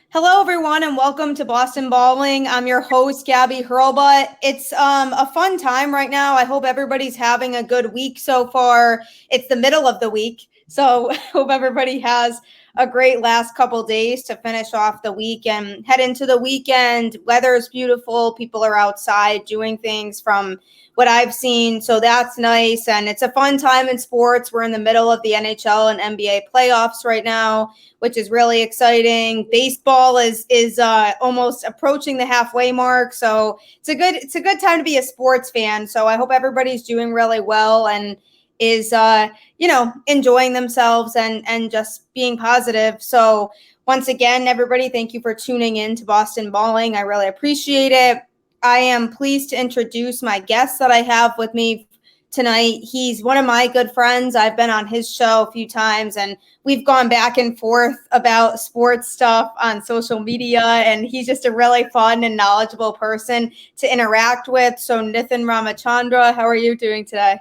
Hello, everyone, and welcome to Boston Bowling. I'm your host, Gabby Hurlbut. It's a fun time right now. I hope everybody's having a good week so far. It's the middle of the week, so hope everybody has a great last couple days to finish off the week and head into the weekend. Weather is beautiful. People are outside doing things from what I've seen, so that's nice. And it's a fun time in sports. We're in the middle of the NHL and NBA playoffs right now, which is really exciting. Baseball is almost approaching the halfway mark, so it's a good time to be a sports fan. So I hope everybody's doing really well and is enjoying themselves and just being positive. So once again, everybody, thank you for tuning in to Boston Bowling. I really appreciate it. I am pleased to introduce my guest that I have with me tonight. He's one of my good friends. I've been on his show a few times and we've gone back and forth about sports stuff on social media, and he's just a really fun and knowledgeable person to interact with. So Nithin Ramachandra, how are you doing today?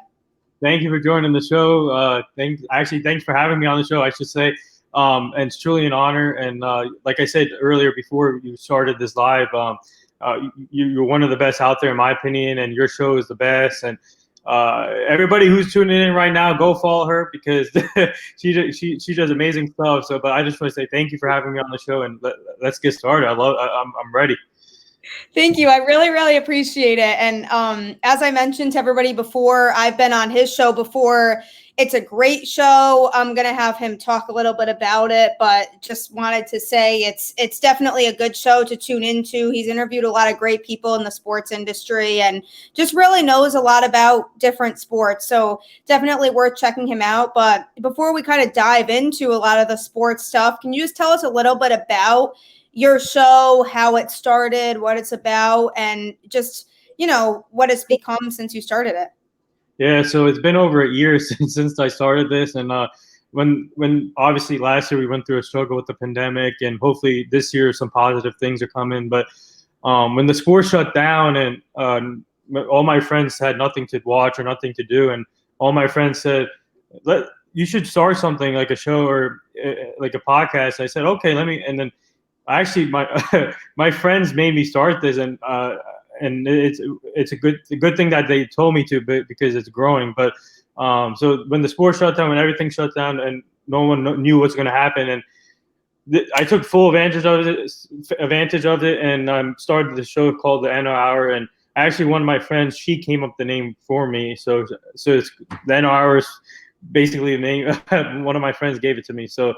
Thank you for joining the show. Thanks for having me on the show, I should say. And it's truly an honor. And like I said earlier before you started this live, you're one of the best out there, in my opinion, and your show is the best. And everybody who's tuning in right now, go follow her because she does amazing stuff. So, but I just want to say thank you for having me on the show, and let's get started. I'm ready. Thank you. I really, really appreciate it. And as I mentioned to everybody before, I've been on his show before. It's a great show. I'm going to have him talk a little bit about it, but just wanted to say it's definitely a good show to tune into. He's interviewed a lot of great people in the sports industry and just really knows a lot about different sports. So definitely worth checking him out. But before we kind of dive into a lot of the sports stuff, can you just tell us a little bit about your show, how it started, what it's about, and just, what it's become since you started it? Yeah, so it's been over a year since I started this, and when obviously last year we went through a struggle with the pandemic, and hopefully this year some positive things are coming. But when the sport shut down and all my friends had nothing to watch or nothing to do, and all my friends said, you should start something like a show or like a podcast. I said, okay, let me, and then actually my my friends made me start this, and it's a good thing that they told me to, but because it's growing. But so when the sport shut down, when everything shut down, and no one knew what's going to happen, and I took full advantage of it, and started the show called the NO Hour. And actually, one of my friends, she came up with the name for me. So it's the NO Hour is basically the name. One of my friends gave it to me. So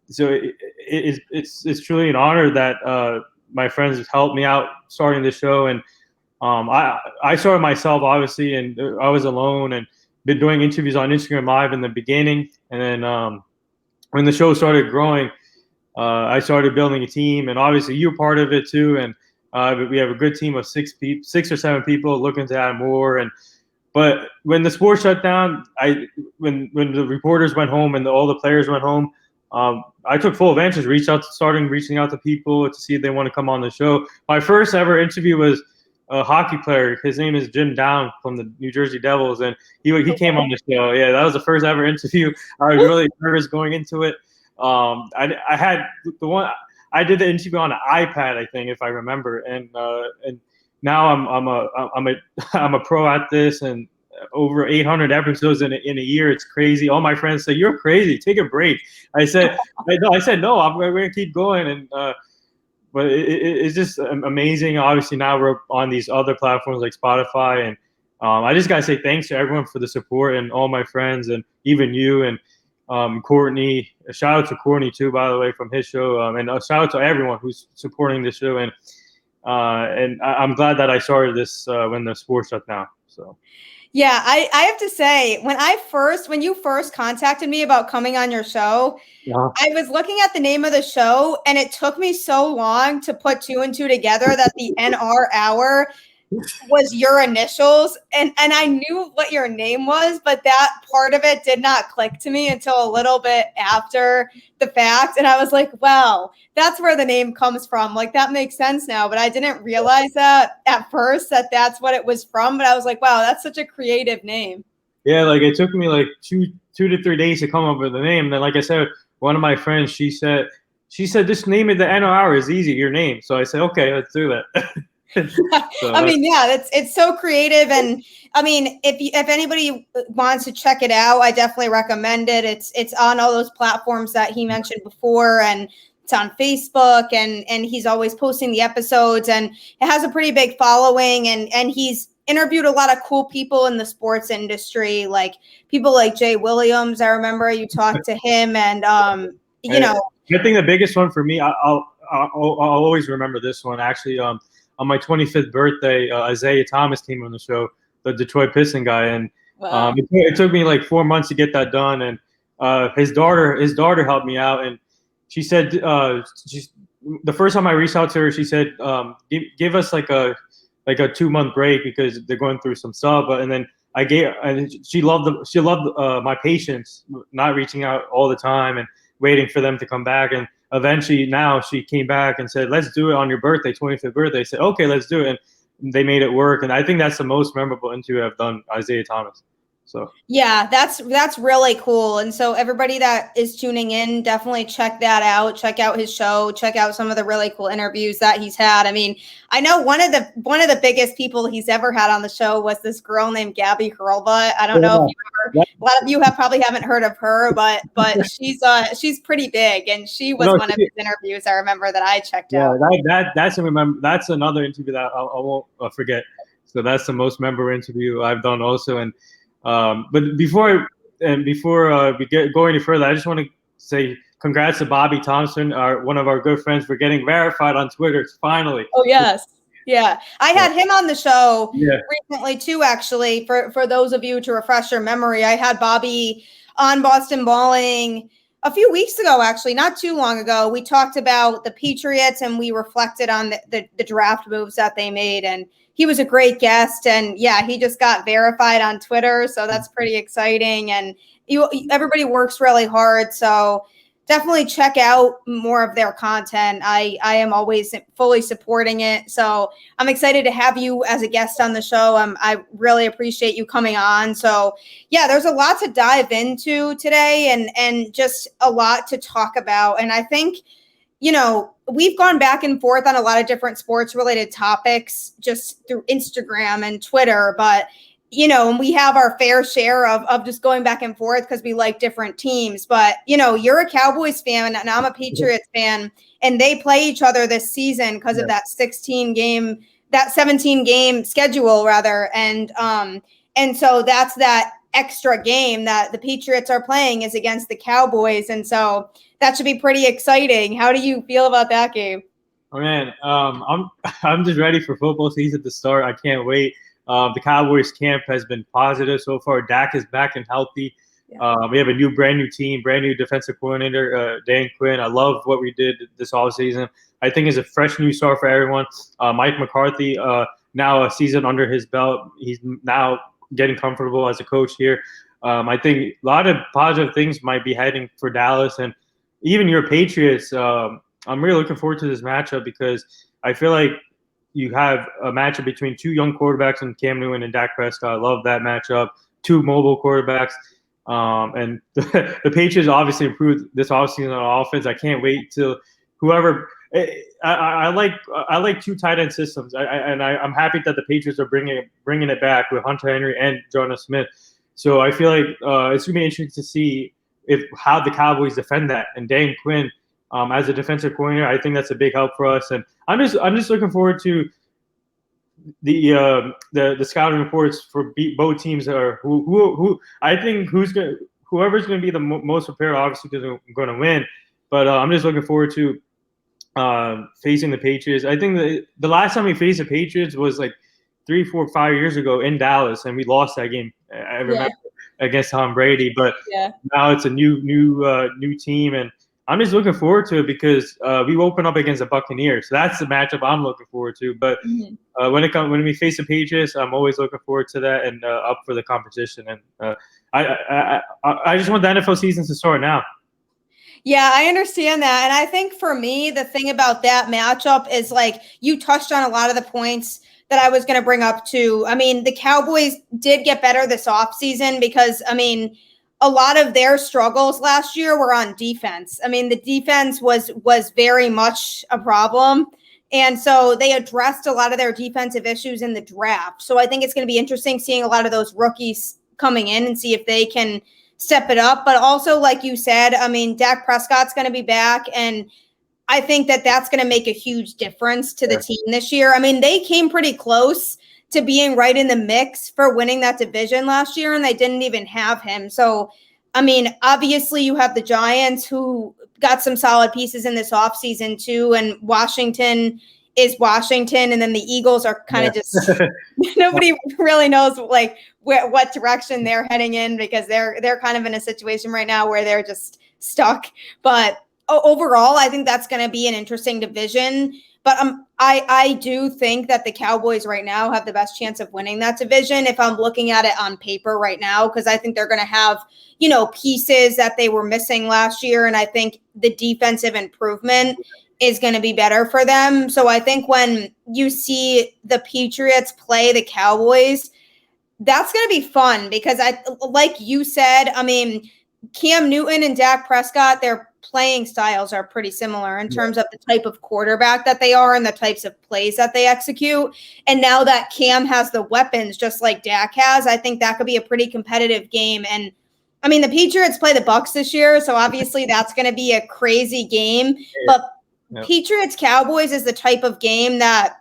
it's truly an honor that my friends helped me out starting the show. And I started myself, obviously, and I was alone and been doing interviews on Instagram Live in the beginning. And then when the show started growing, I started building a team, and obviously you're part of it too. And we have a good team of 6 or 7 people looking to add more. But when the sport shut down, when the reporters went home and all the players went home, I took full advantage, reaching out to people to see if they want to come on the show. My first ever interview was a hockey player. His name is Jim Down from the New Jersey Devils, and he came on the show. Yeah, that was the first ever interview. I was really nervous going into it. I had the one I did the interview on an iPad, I think, if I remember, and now I'm a pro at this, and over 800 episodes in a year. It's crazy. All my friends say, "You're crazy. Take a break." I said, "No. I'm going to keep going." And but it's just amazing. Obviously, now we're on these other platforms like Spotify, and I just gotta say thanks to everyone for the support and all my friends, and even you and Courtney. A shout out to Courtney too, by the way, from his show, and a shout out to everyone who's supporting the show. And I'm glad that I started this when the sport shut down. So. Yeah, I have to say, when you first contacted me about coming on your show, Yeah. I was looking at the name of the show, and it took me so long to put 2 and 2 together that the NR Hour was your initials, and I knew what your name was, but that part of it did not click to me until a little bit after the fact. And I was like, wow, that's where the name comes from. Like, that makes sense now, but I didn't realize that at first that that's what it was from. But I was like, wow, that's such a creative name. Yeah, like it took me like two to 3 days to come up with the name. And then, like I said, one of my friends, she said, she said, just name it the NOR is easy, your name. So I said, okay, let's do that. So I mean, yeah, it's so creative. And I mean, if anybody wants to check it out, I definitely recommend it. It's on all those platforms that he mentioned before, and it's on Facebook, and he's always posting the episodes, and it has a pretty big following, and he's interviewed a lot of cool people in the sports industry, like people like Jay Williams. I remember you talked to him, and you know. I think the biggest one for me, I'll always remember this one. Actually, on my 25th birthday, Isaiah Thomas came on the show, the Detroit Piston guy, and Wow. it took me like 4 months to get that done. And his daughter helped me out, and she said, the first time I reached out to her, she said, give us like a 2-month break because they're going through some stuff. And then she loved my patience, not reaching out all the time and waiting for them to come back. And eventually now she came back and said, let's do it on your birthday, 25th birthday. I said, okay, let's do it. And they made it work. And I think that's the most memorable interview I've done, Isaiah Thomas. So yeah, that's really cool. And so everybody that is tuning in, definitely check that out. Check out his show. Check out some of the really cool interviews that he's had. I mean, I know one of the biggest people he's ever had on the show was this girl named Gabby Hurlbut. I don't know if you ever, a lot of you probably haven't heard of her, but she's pretty big, and she was one of his interviews I remember that I checked out. That's another interview that I won't forget. So that's the most memorable interview I've done also. And but before we go any further, I just want to say congrats to Bobby Thompson, one of our good friends, for getting verified on Twitter finally. Oh yes, yeah. I had him on the show recently too. Actually, for those of you to refresh your memory, I had Bobby on Boston Balling a few weeks ago. Actually, not too long ago. We talked about the Patriots, and we reflected on the draft moves that they made, and he was a great guest. And yeah, he just got verified on Twitter, so that's pretty exciting. And everybody works really hard, so definitely check out more of their content. I am always fully supporting it, so I'm excited to have you as a guest on the show. I really appreciate you coming on. So yeah, there's a lot to dive into today, and just a lot to talk about. And I think, you know, we've gone back and forth on a lot of different sports related topics just through Instagram and Twitter, but you know, and we have our fair share of just going back and forth because we like different teams. But, you know, you're a Cowboys fan and I'm a Patriots fan, and they play each other this season because of that 17 game schedule rather. And so that's that extra game that the Patriots are playing is against the Cowboys. And so that should be pretty exciting. How do you feel about that game? Oh man, I'm just ready for football season to start. I can't wait. The Cowboys camp has been positive so far. Dak is back and healthy. Yeah. We have a brand new team, brand new defensive coordinator, Dan Quinn. I love what we did this offseason. I think it's a fresh new start for everyone. Mike McCarthy, now a season under his belt. He's now getting comfortable as a coach here. I think a lot of positive things might be heading for Dallas and even your Patriots. I'm really looking forward to this matchup because I feel like you have a matchup between two young quarterbacks in Cam Newton and Dak Prescott. I love that matchup. Two mobile quarterbacks. And the Patriots obviously improved this offseason on offense. I can't wait till whoever I like two tight end systems. I'm happy that the Patriots are bringing it back with Hunter Henry and Jonas Smith. So I feel like it's gonna be interesting to see how the Cowboys defend that. And Dan Quinn, as a defensive coordinator, I think that's a big help for us. And I'm just looking forward to the scouting reports for both teams. Are who I think whoever's going to be the most prepared, obviously, because we're going to win. But I'm just looking forward to facing the Patriots. I think the last time we faced the Patriots was like 3, 4, 5 years ago in Dallas, and we lost that game. I remember against Tom Brady. But now it's a new team, and I'm just looking forward to it because we open up against the Buccaneers. So that's the matchup I'm looking forward to. But when we face the Patriots, I'm always looking forward to that and up for the competition. And I just want the NFL season to start now. Yeah, I understand that. And I think for me, the thing about that matchup is like you touched on a lot of the points that I was going to bring up too. I mean, the Cowboys did get better this offseason because, I mean, a lot of their struggles last year were on defense. I mean, the defense was very much a problem. And so they addressed a lot of their defensive issues in the draft. So I think it's going to be interesting seeing a lot of those rookies coming in and see if they can step it up. But also, like you said, I mean, Dak Prescott's going to be back, and I think that that's going to make a huge difference to the team this year. I mean, they came pretty close to being right in the mix for winning that division last year, and they didn't even have him. So, I mean, obviously you have the Giants, who got some solid pieces in this offseason too, and Washington is Washington, and then the Eagles are kind of just nobody really knows like what direction they're heading in, because they're kind of in a situation right now where they're just stuck. But overall, I think that's going to be an interesting division. But I do think that the Cowboys right now have the best chance of winning that division if I'm looking at it on paper right now, because I think they're going to have, you know, pieces that they were missing last year. And I think the defensive improvement is going to be better for them. So I think when you see the Patriots play the Cowboys, that's going to be fun, because like you said, I mean, Cam Newton and Dak Prescott, their playing styles are pretty similar in terms of the type of quarterback that they are and the types of plays that they execute. And now that Cam has the weapons just like Dak has, I think that could be a pretty competitive game. And I mean, the Patriots play the Bucs this year, so obviously that's going to be a crazy game. But Patriots Cowboys is the type of game that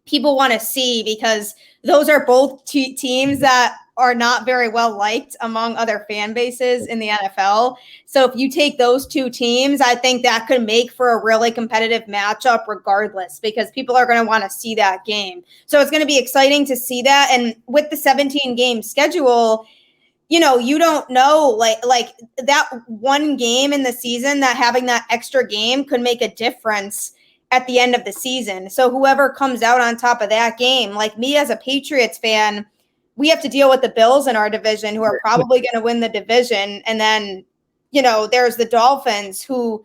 people want to see, because those are both teams that are not very well liked among other fan bases in the NFL. So if you take those two teams, I think that could make for a really competitive matchup regardless, because people are going to want to see that game. So it's going to be exciting to see that. And with the 17 game schedule, you know, you don't know, like that one game in the season, that having that extra game could make a difference at the end of the season. So whoever comes out on top of that game, like me as a Patriots fan, we have to deal with the Bills in our division, who are probably going to win the division. And then, you know, there's the Dolphins, who,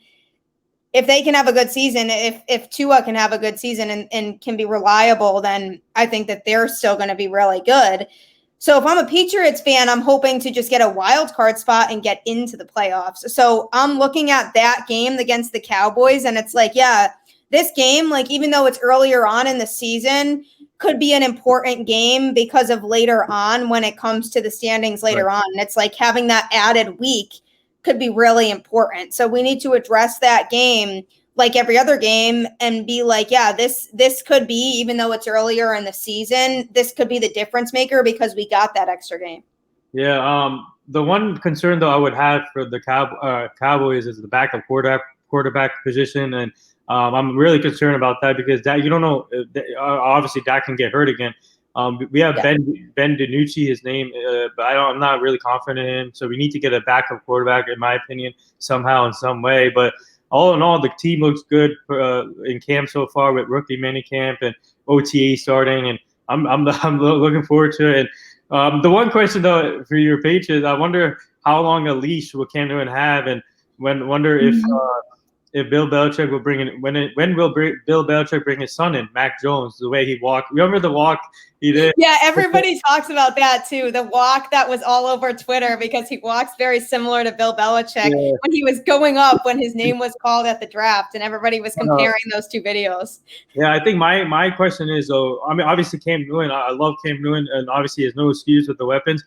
if they can have a good season, if Tua can have a good season and can be reliable, then I think that they're still going to be really good. So if I'm a Patriots fan, I'm hoping to just get a wild card spot and get into the playoffs. So I'm looking at that game against the Cowboys, and it's like, yeah, this game, like, even though it's earlier on in the season, could be an important game because of later on when it comes to the standings later on. And it's like having that added week could be really important. So we need to address that game like every other game and be like, yeah, this could be, even though it's earlier in the season, this could be the difference maker because we got that extra game. Yeah. The one concern though I would have for the Cowboys is the backup quarterback position, and I'm really concerned about that because you don't know. Obviously, Dak can get hurt again. We have Ben DiNucci, his name, but I'm not really confident in him. So we need to get a backup quarterback, in my opinion, somehow in some way. But all in all, the team looks good in camp so far with rookie minicamp and OTA starting, and I'm looking forward to it. And the one question though for your Patriots, I wonder how long a leash will Cam Newton have, and wonder if Bill Belichick will bring in when will Bill Belichick bring his son in, Mac Jones, the way he walked. Remember the walk he did? Yeah, everybody talks about that too. The walk that was all over Twitter because he walks very similar to Bill Belichick when he was going up when his name was called at the draft, and everybody was comparing those two videos. Yeah, I think my question is though. I mean, obviously Cam Newton, I love Cam Newton, and obviously he has no excuse with the weapons.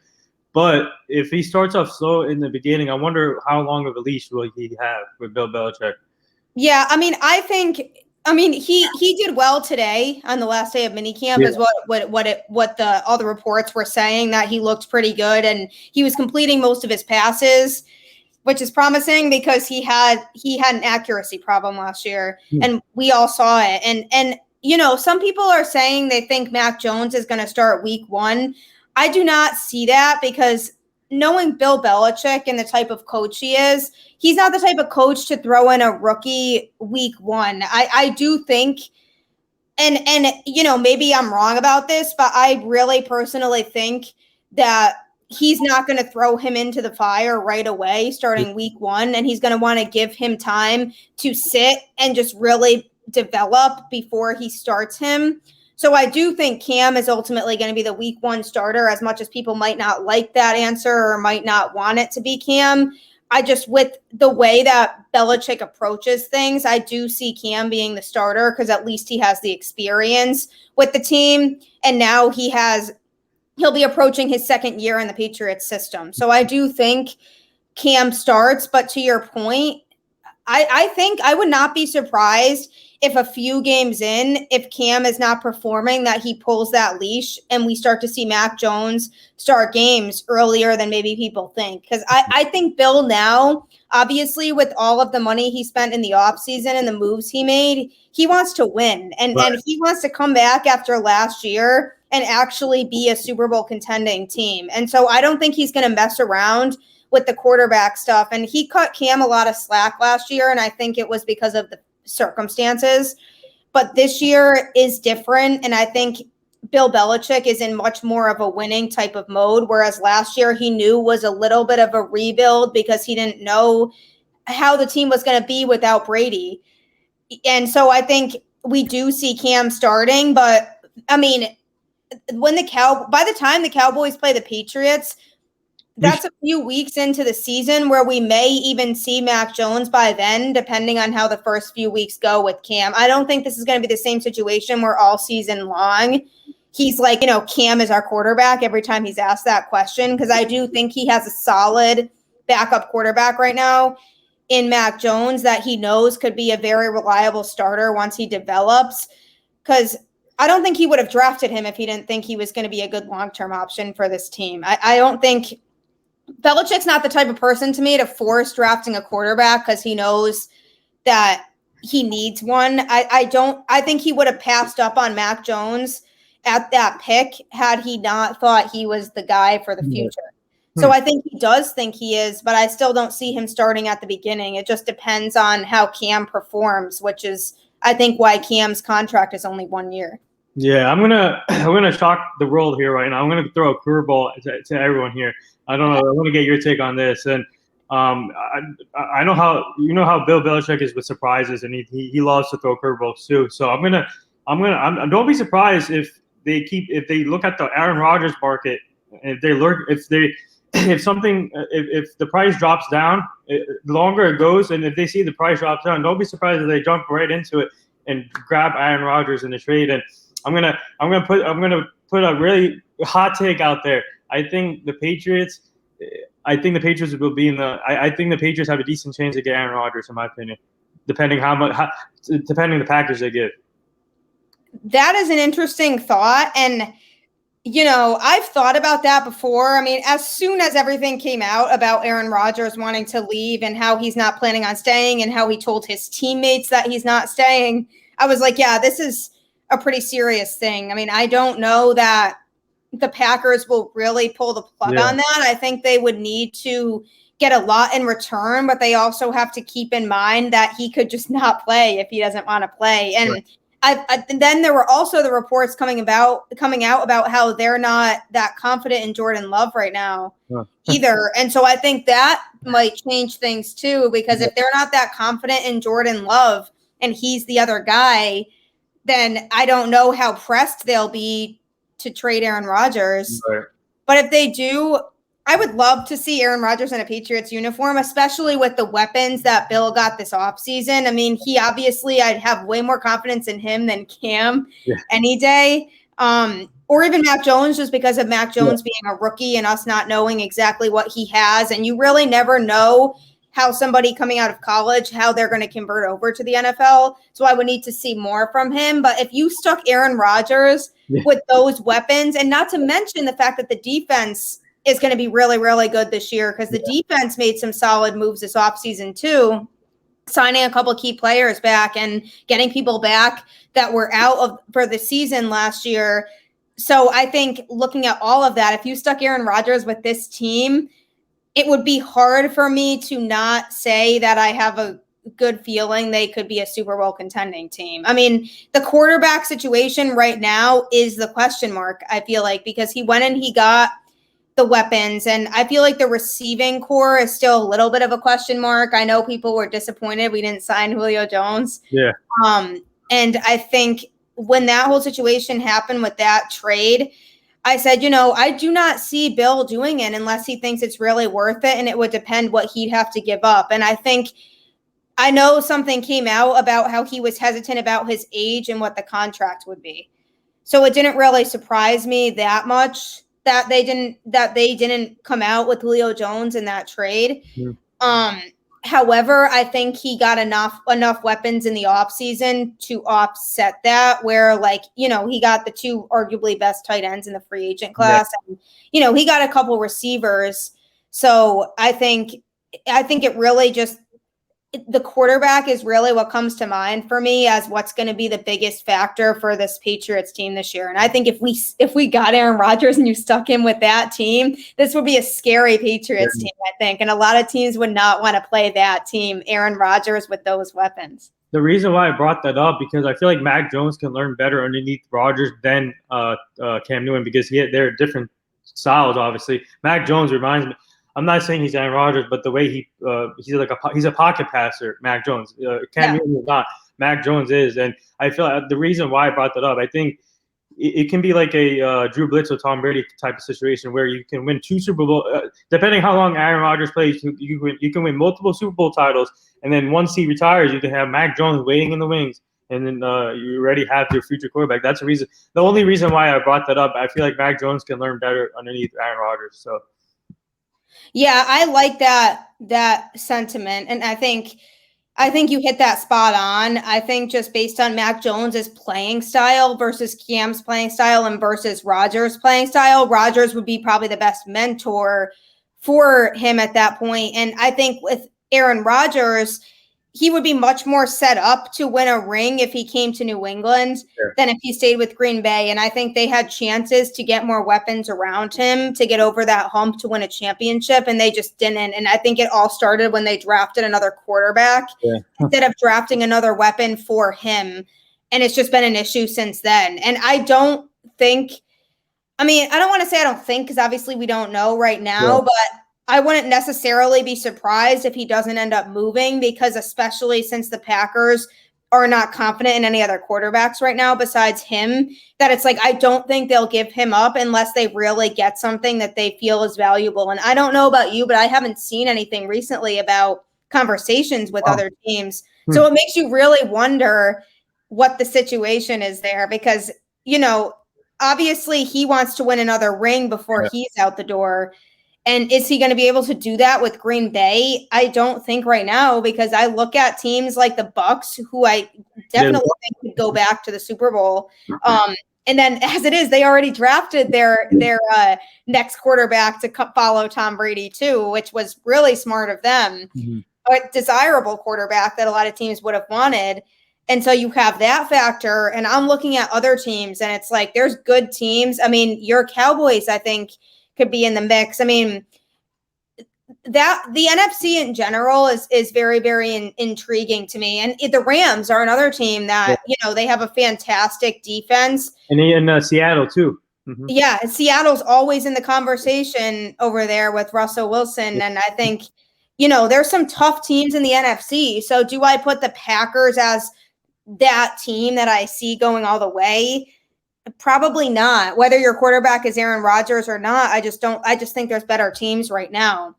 But if he starts off slow in the beginning, I wonder how long of a leash will he have with Bill Belichick. Yeah, I mean, he did well today on the last day of minicamp, is what all the reports were saying, that he looked pretty good and he was completing most of his passes, which is promising because he had an accuracy problem last year, and we all saw it. And you know, some people are saying they think Mac Jones is going to start week 1. I do not see that, because knowing Bill Belichick and the type of coach he is, he's not the type of coach to throw in a rookie week 1. I do think, and you know, maybe I'm wrong about this, but I really personally think that he's not going to throw him into the fire right away starting week 1, and he's going to want to give him time to sit and just really develop before he starts him. So I do think Cam is ultimately going to be the week 1 starter, as much as people might not like that answer or might not want it to be Cam. I just, with the way that Belichick approaches things, I do see Cam being the starter because at least he has the experience with the team. And now he'll be approaching his 2nd year in the Patriots system. So I do think Cam starts, but to your point, I think I would not be surprised if a few games in, if Cam is not performing, that he pulls that leash and we start to see Mac Jones start games earlier than maybe people think. Because I think Bill now, obviously with all of the money he spent in the offseason and the moves he made, he wants to win. And he wants to come back after last year and actually be a Super Bowl contending team. And so I don't think he's going to mess around with the quarterback stuff. And he cut Cam a lot of slack last year, and I think it was because of the circumstances. But this year is different, and I think Bill Belichick is in much more of a winning type of mode, whereas last year he knew was a little bit of a rebuild because he didn't know how the team was going to be without Brady. And so I think we do see Cam starting, but I mean, by the time the Cowboys play the Patriots, that's a few weeks into the season where we may even see Mac Jones by then, depending on how the first few weeks go with Cam. I don't think this is going to be the same situation where all season long he's like, Cam is our quarterback every time he's asked that question, because I do think he has a solid backup quarterback right now in Mac Jones that he knows could be a very reliable starter once he develops, because I don't think he would have drafted him if he didn't think he was going to be a good long-term option for this team. I don't think Belichick's not the type of person to me to force drafting a quarterback because he knows that he needs one. I think he would have passed up on Mac Jones at that pick had he not thought he was the guy for the future. So I think he does think he is, but I still don't see him starting at the beginning. It just depends on how Cam performs, which is, I think, why Cam's contract is only 1 year. Yeah, I'm gonna shock the world here right now. I'm gonna throw a curveball to everyone here. I don't know. I want to get your take on this. And I know how Bill Belichick is with surprises, and he loves to throw curveballs too. So don't be surprised if they look at the Aaron Rodgers market, if the price drops down, the longer it goes, and if they see the price drops down, don't be surprised if they jump right into it and grab Aaron Rodgers in the trade. And I'm gonna put a really hot take out there. I think the Patriots will be I think the Patriots have a decent chance to get Aaron Rodgers, in my opinion, depending the package they give. That is an interesting thought, and I've thought about that before. I mean, as soon as everything came out about Aaron Rodgers wanting to leave and how he's not planning on staying and how he told his teammates that he's not staying, I was like, yeah, this is a pretty serious thing. I mean, I don't know that the Packers will really pull the plug on that. I think they would need to get a lot in return, but they also have to keep in mind that he could just not play if he doesn't want to play. And and then there were also the reports coming out about how they're not that confident in Jordan Love right now either. And so I think that might change things too, because if they're not that confident in Jordan Love and he's the other guy, then I don't know how pressed they'll be to trade Aaron Rodgers. Right. But if they do, I would love to see Aaron Rodgers in a Patriots uniform, especially with the weapons that Bill got this offseason. I mean, I'd have way more confidence in him than Cam any day. Or even Mac Jones, just because of Mac Jones being a rookie and us not knowing exactly what he has. And you really never know how somebody coming out of college, how they're going to convert over to the NFL. So I would need to see more from him. But if you stuck Aaron Rodgers with those weapons, and not to mention the fact that the defense is going to be really, really good this year, because the defense made some solid moves this offseason too, signing a couple of key players back and getting people back that were out for the season last year. So I think looking at all of that, if you stuck Aaron Rodgers with this team, it would be hard for me to not say that I have a good feeling they could be a Super Bowl contending team. I mean, the quarterback situation right now is the question mark, I feel like, because he went and he got the weapons, and I feel like the receiving core is still a little bit of a question mark. I know people were disappointed we didn't sign Julio Jones. Yeah. And I think when that whole situation happened with that trade, I said, I do not see Bill doing it unless he thinks it's really worth it, and it would depend what he'd have to give up. And I know something came out about how he was hesitant about his age and what the contract would be. So it didn't really surprise me that much that they didn't come out with Julio Jones in that trade. Mm-hmm. However, I think he got enough weapons in the offseason to offset that, where he got the two arguably best tight ends in the free agent class. Yeah. And, he got a couple receivers. So I think it really just, the quarterback is really what comes to mind for me as what's going to be the biggest factor for this Patriots team this year. And I think if we got Aaron Rodgers and you stuck him with that team, this would be a scary Patriots team, I think. And a lot of teams would not want to play that team, Aaron Rodgers, with those weapons. The reason why I brought that up, because I feel like Mac Jones can learn better underneath Rodgers than Cam Newton, because they're different styles, obviously. Mac Jones reminds me, I'm not saying he's Aaron Rodgers, but the way he's a pocket passer, Mac Jones. Cam Newton is not. Mac Jones is. And I feel like the reason why I brought that up, I think it can be like a Drew Bledsoe, Tom Brady type of situation where you can win 2 Super Bowl, depending how long Aaron Rodgers plays, you can win multiple Super Bowl titles, and then once he retires, you can have Mac Jones waiting in the wings, and then you already have your future quarterback. That's the reason. The only reason why I brought that up, I feel like Mac Jones can learn better underneath Aaron Rodgers. So. Yeah, I like that sentiment, and I think you hit that spot on. I think just based on Mac Jones's playing style versus Cam's playing style and versus Rodgers' playing style, Rodgers would be probably the best mentor for him at that point. And I think with Aaron Rodgers, he would be much more set up to win a ring if he came to New England than if he stayed with Green Bay. And I think they had chances to get more weapons around him to get over that hump to win a championship, and they just didn't. And I think it all started when they drafted another quarterback instead of drafting another weapon for him. And it's just been an issue since then. And I don't want to say I don't think, because obviously we don't know right now, but I wouldn't necessarily be surprised if he doesn't end up moving, because especially since the Packers are not confident in any other quarterbacks right now besides him, that it's like I don't think they'll give him up unless they really get something that they feel is valuable. And I don't know about you, but I haven't seen anything recently about conversations with other teams. So it makes you really wonder what the situation is there, because, obviously he wants to win another ring before he's out the door. And is he going to be able to do that with Green Bay? I don't think right now, because I look at teams like the Bucs, who I definitely think could go back to the Super Bowl. And then as it is, they already drafted their next quarterback to follow Tom Brady too, which was really smart of them. A desirable quarterback that a lot of teams would have wanted. And so you have that factor. And I'm looking at other teams, and it's like there's good teams. I mean, your Cowboys, I think, could be in the mix. I mean, that the NFC in general is very, very intriguing to me. And the Rams are another team that, they have a fantastic defense. And in Seattle too. Yeah, Seattle's always in the conversation over there with Russell Wilson. And I think, there's some tough teams in the NFC. So do I put the Packers as that team that I see going all the way? Probably not. Whether your quarterback is Aaron Rodgers or not, I just think there's better teams right now.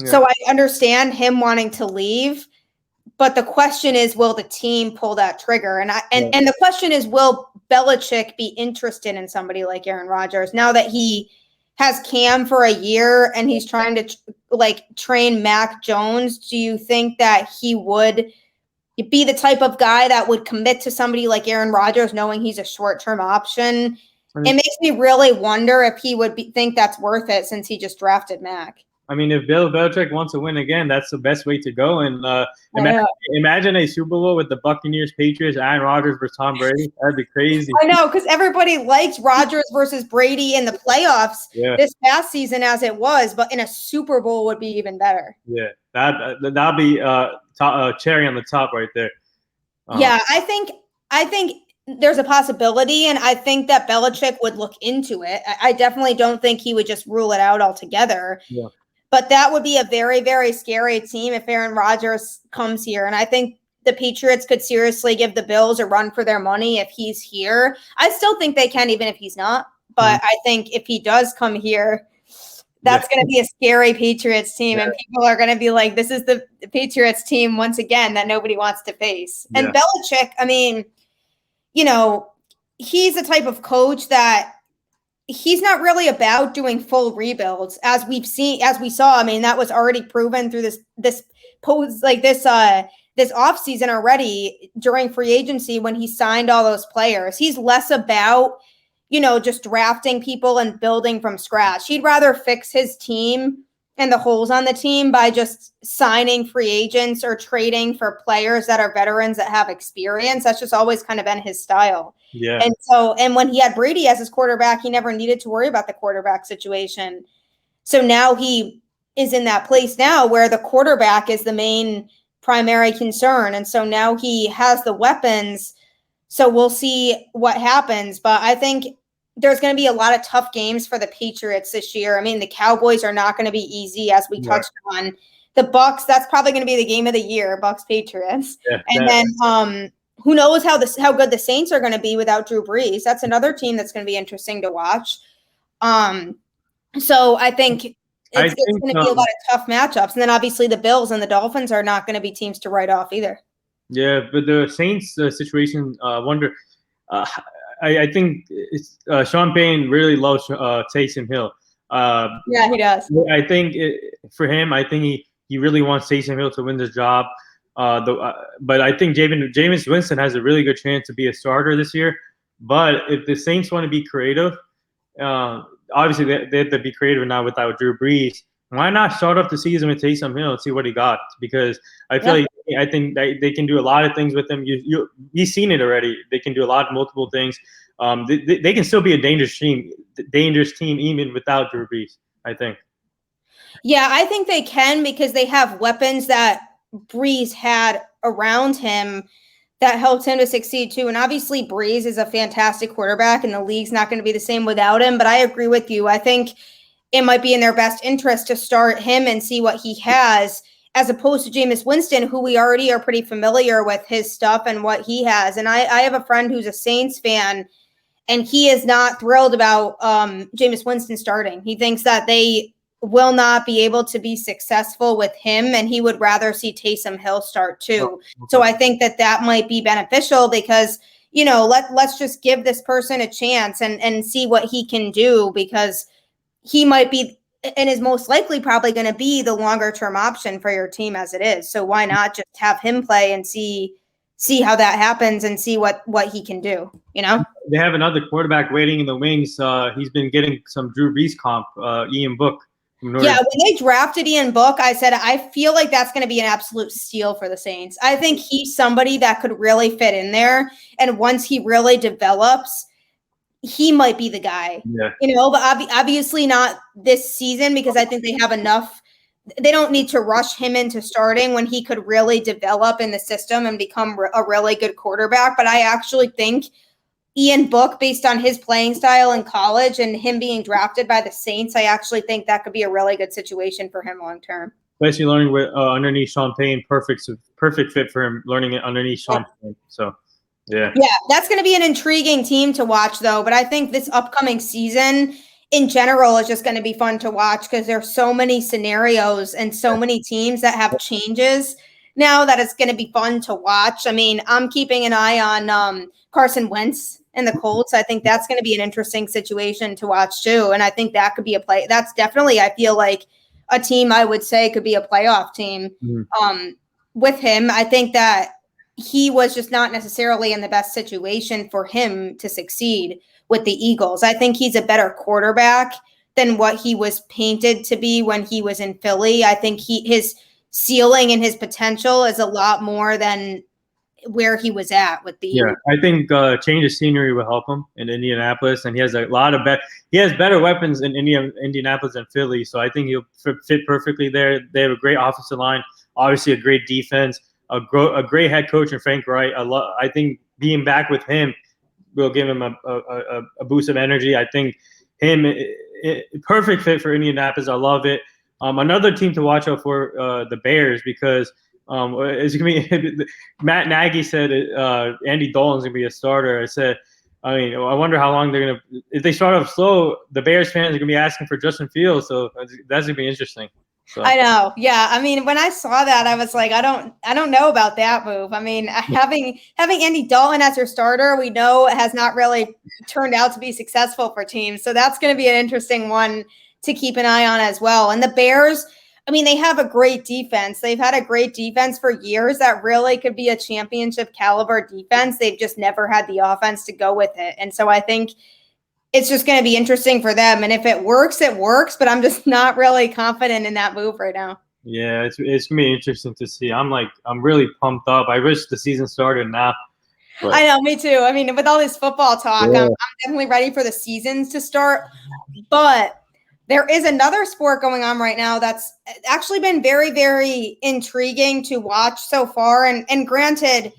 So I understand him wanting to leave, but the question is, will the team pull that trigger? And the question is, will Belichick be interested in somebody like Aaron Rodgers now that he has Cam for a year and he's trying to train Mac Jones? Do you think that he would be the type of guy that would commit to somebody like Aaron Rodgers, knowing he's a short-term option? It makes me really wonder if he would think that's worth it, since he just drafted Mac. I mean, if Bill Belichick wants to win again, that's the best way to go. And imagine a Super Bowl with the Buccaneers, Patriots, Aaron Rodgers versus Tom Brady. That'd be crazy. I know, because everybody liked Rodgers versus Brady in the playoffs this past season as it was, but in a Super Bowl would be even better. Yeah, that'd be cherry on the top right there. I think there's a possibility, and I think that Belichick would look into it. I definitely don't think he would just rule it out altogether. But that would be a very, very scary team if Aaron Rodgers comes here. And I think the Patriots could seriously give the Bills a run for their money if he's here. I still think they can, even if he's not. But I think if he does come here, that's going to be a scary Patriots team. And people are going to be like, this is the Patriots team once again that nobody wants to face. And Belichick, I mean, you know, he's the type of coach that he's not really about doing full rebuilds as we saw. I mean, that was already proven through this offseason already during free agency when he signed all those players. He's less about, you know, just drafting people and building from scratch. He'd rather fix his team and the holes on the team by just signing free agents or trading for players that are veterans that have experience. That's just always kind of been his style. Yeah. And when he had Brady as his quarterback, he never needed to worry about the quarterback situation. So now he is in that place now where the quarterback is the main primary concern. And so now he has the weapons. So we'll see what happens. But I think there's going to be a lot of tough games for the Patriots this year. I mean, the Cowboys are not going to be easy, as we touched on. The Bucs, that's probably going to be the game of the year, Bucs Patriots. Yeah, and then who knows how good the Saints are going to be without Drew Brees. That's another team that's going to be interesting to watch. So I think it's going to be a lot of tough matchups. And then obviously the Bills and the Dolphins are not going to be teams to write off either. Yeah, but the Saints situation, wonder. I think Sean Payne really loves Taysom Hill. Yeah, he does. I think for him, I think he really wants Taysom Hill to win this job. But I think Jameis Winston has a really good chance to be a starter this year. But if the Saints want to be creative, obviously they have to be creative now without Drew Brees. Why not start off the season with Taysom Hill and see what he got? Because I feel like I think they can do a lot of things with him. You've seen it already. They can do a lot of multiple things. They can still be a dangerous team even without Drew Brees, I think. Yeah, I think they can because they have weapons that Brees had around him that helped him to succeed too. And obviously Brees is a fantastic quarterback and the league's not going to be the same without him. But I agree with you. I think it might be in their best interest to start him and see what he has, as opposed to Jameis Winston, who we already are pretty familiar with his stuff and what he has. And I have a friend who's a Saints fan, and he is not thrilled about Jameis Winston starting. He thinks that they will not be able to be successful with him, and he would rather see Taysom Hill start too. So I think that might be beneficial because, you know, let's just give this person a chance and see what he can do, because he might be and is most likely probably going to be the longer term option for your team as it is. So why not just have him play and see how that happens and see what he can do, you know? They have another quarterback waiting in the wings. He's been getting some Drew Brees comp, Ian Book. Yeah, when they drafted Ian Book, I said, I feel like that's going to be an absolute steal for the Saints. I think he's somebody that could really fit in there. And once he really develops, he might be the guy, you know, but obviously not this season, because I think they have enough. They don't need to rush him into starting when he could really develop in the system and become a really good quarterback. But I actually think Ian Book, based on his playing style in college and him being drafted by the Saints, I actually think that could be a really good situation for him long term. Especially learning with underneath Sean Payne, perfect fit for him, learning it underneath Sean Payne. So. Yeah, that's going to be an intriguing team to watch, though. But I think this upcoming season in general is just going to be fun to watch because there's so many scenarios and so many teams that have changes now that it's going to be fun to watch. I mean, I'm keeping an eye on Carson Wentz and the Colts. I think that's going to be an interesting situation to watch, too. And I think that could be a play. That's definitely, I feel like, a team I would say could be a playoff team with him. I think that he was just not necessarily in the best situation for him to succeed with the Eagles. I think he's a better quarterback than what he was painted to be when he was in Philly. I think his ceiling and his potential is a lot more than where he was at with the Eagles. I think change of scenery will help him in Indianapolis, and he has a lot of he has better weapons in Indianapolis than Philly, so I think he'll fit perfectly there. They have a great offensive line, obviously a great defense. A great head coach in Frank Wright. I think being back with him will give him a boost of energy. I think him perfect fit for Indianapolis. I love it. Another team to watch out for, the Bears, because Is it going to be Matt Nagy said Andy Dalton's going to be a starter. I said, I mean, I wonder how long they're going to – if they start off slow, the Bears fans are going to be asking for Justin Fields, so that's going to be interesting. So. I know. Yeah. I mean, when I saw that, I was like, I don't know about that move. I mean, having Andy Dalton as your starter, we know has not really turned out to be successful for teams. So that's going to be an interesting one to keep an eye on as well. And the Bears, I mean, they have a great defense. They've had a great defense for years that really could be a championship caliber defense. They've just never had the offense to go with it. And so I think it's just going to be interesting for them. And if it works, it works. But I'm just not really confident in that move right now. Yeah, it's going to be interesting to see. I'm really pumped up. I wish the season started now. But. I know, me too. I mean, with all this football talk, yeah. I'm definitely ready for the seasons to start. But there is another sport going on right now that's actually been very, very intriguing to watch so far. And granted,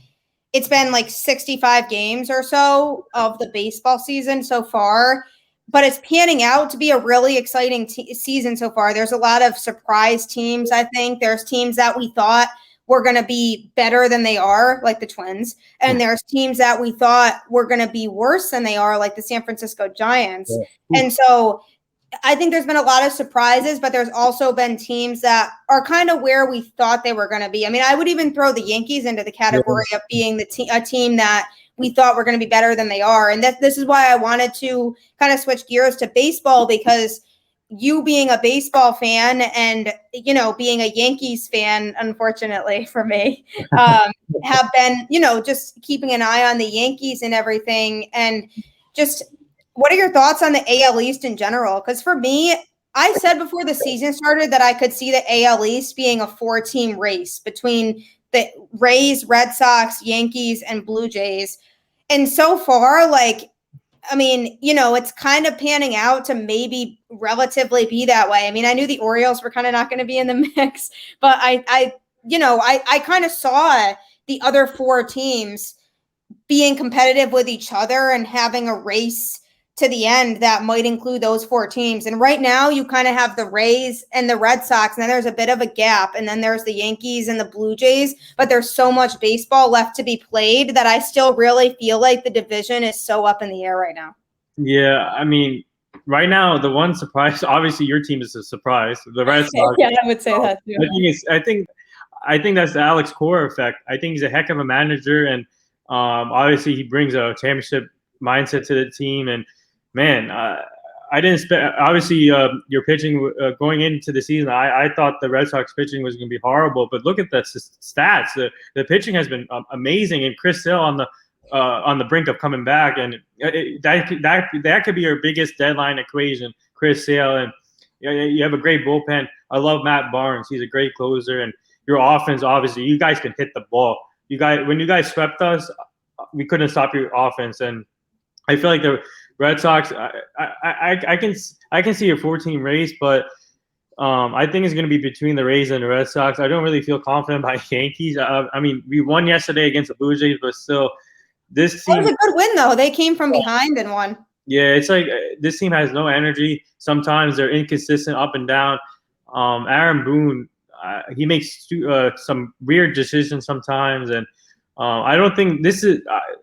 it's been like 65 games or so of the baseball season so far, but it's panning out to be a really exciting season so far. There's a lot of surprise teams, I think. There's teams that we thought were going to be better than they are, like the Twins. And there's teams that we thought were going to be worse than they are, like the San Francisco Giants. Yeah. And so I think there's been a lot of surprises, but there's also been teams that are kind of where we thought they were going to be. I mean, I would even throw the Yankees into the category of being a team that we thought were going to be better than they are. And this is why I wanted to kind of switch gears to baseball, because you being a baseball fan and, you know, being a Yankees fan, unfortunately for me, have been, you know, just keeping an eye on the Yankees and everything. And just – what are your thoughts on the AL East in general? Because for me, I said before the season started that I could see the AL East being a 4-team race between the Rays, Red Sox, Yankees, and Blue Jays. And so far, like, I mean, you know, it's kind of panning out to maybe relatively be that way. I mean, I knew the Orioles were kind of not going to be in the mix, but I kind of saw the other 4 teams being competitive with each other and having a race to the end that might include those 4 teams. And right now you kind of have the Rays and the Red Sox, and then there's a bit of a gap, and then there's the Yankees and the Blue Jays, but there's so much baseball left to be played that I still really feel like the division is so up in the air right now. Yeah, I mean, right now the one surprise, obviously your team is a surprise, the Red Sox. Yeah, I would say that too. I think that's the Alex Cora effect. I think he's a heck of a manager, and obviously he brings a championship mindset to the team. And man, I didn't expect. Obviously, your pitching going into the season, I thought the Red Sox pitching was going to be horrible. But look at the stats. The pitching has been amazing, and Chris Sale on the brink of coming back, and that could be your biggest deadline equation. Chris Sale, and you have a great bullpen. I love Matt Barnes. He's a great closer, and your offense. Obviously, you guys can hit the ball. When you guys swept us, we couldn't stop your offense, and I feel like the Red Sox, I can see a 4-team race, but I think it's going to be between the Rays and the Red Sox. I don't really feel confident by Yankees. I mean, we won yesterday against the Blue Jays, but still, this team. That was a good win, though. They came from behind and won. Yeah, it's like this team has no energy. Sometimes they're inconsistent up and down. Aaron Boone, he makes some weird decisions sometimes, and I don't think this is.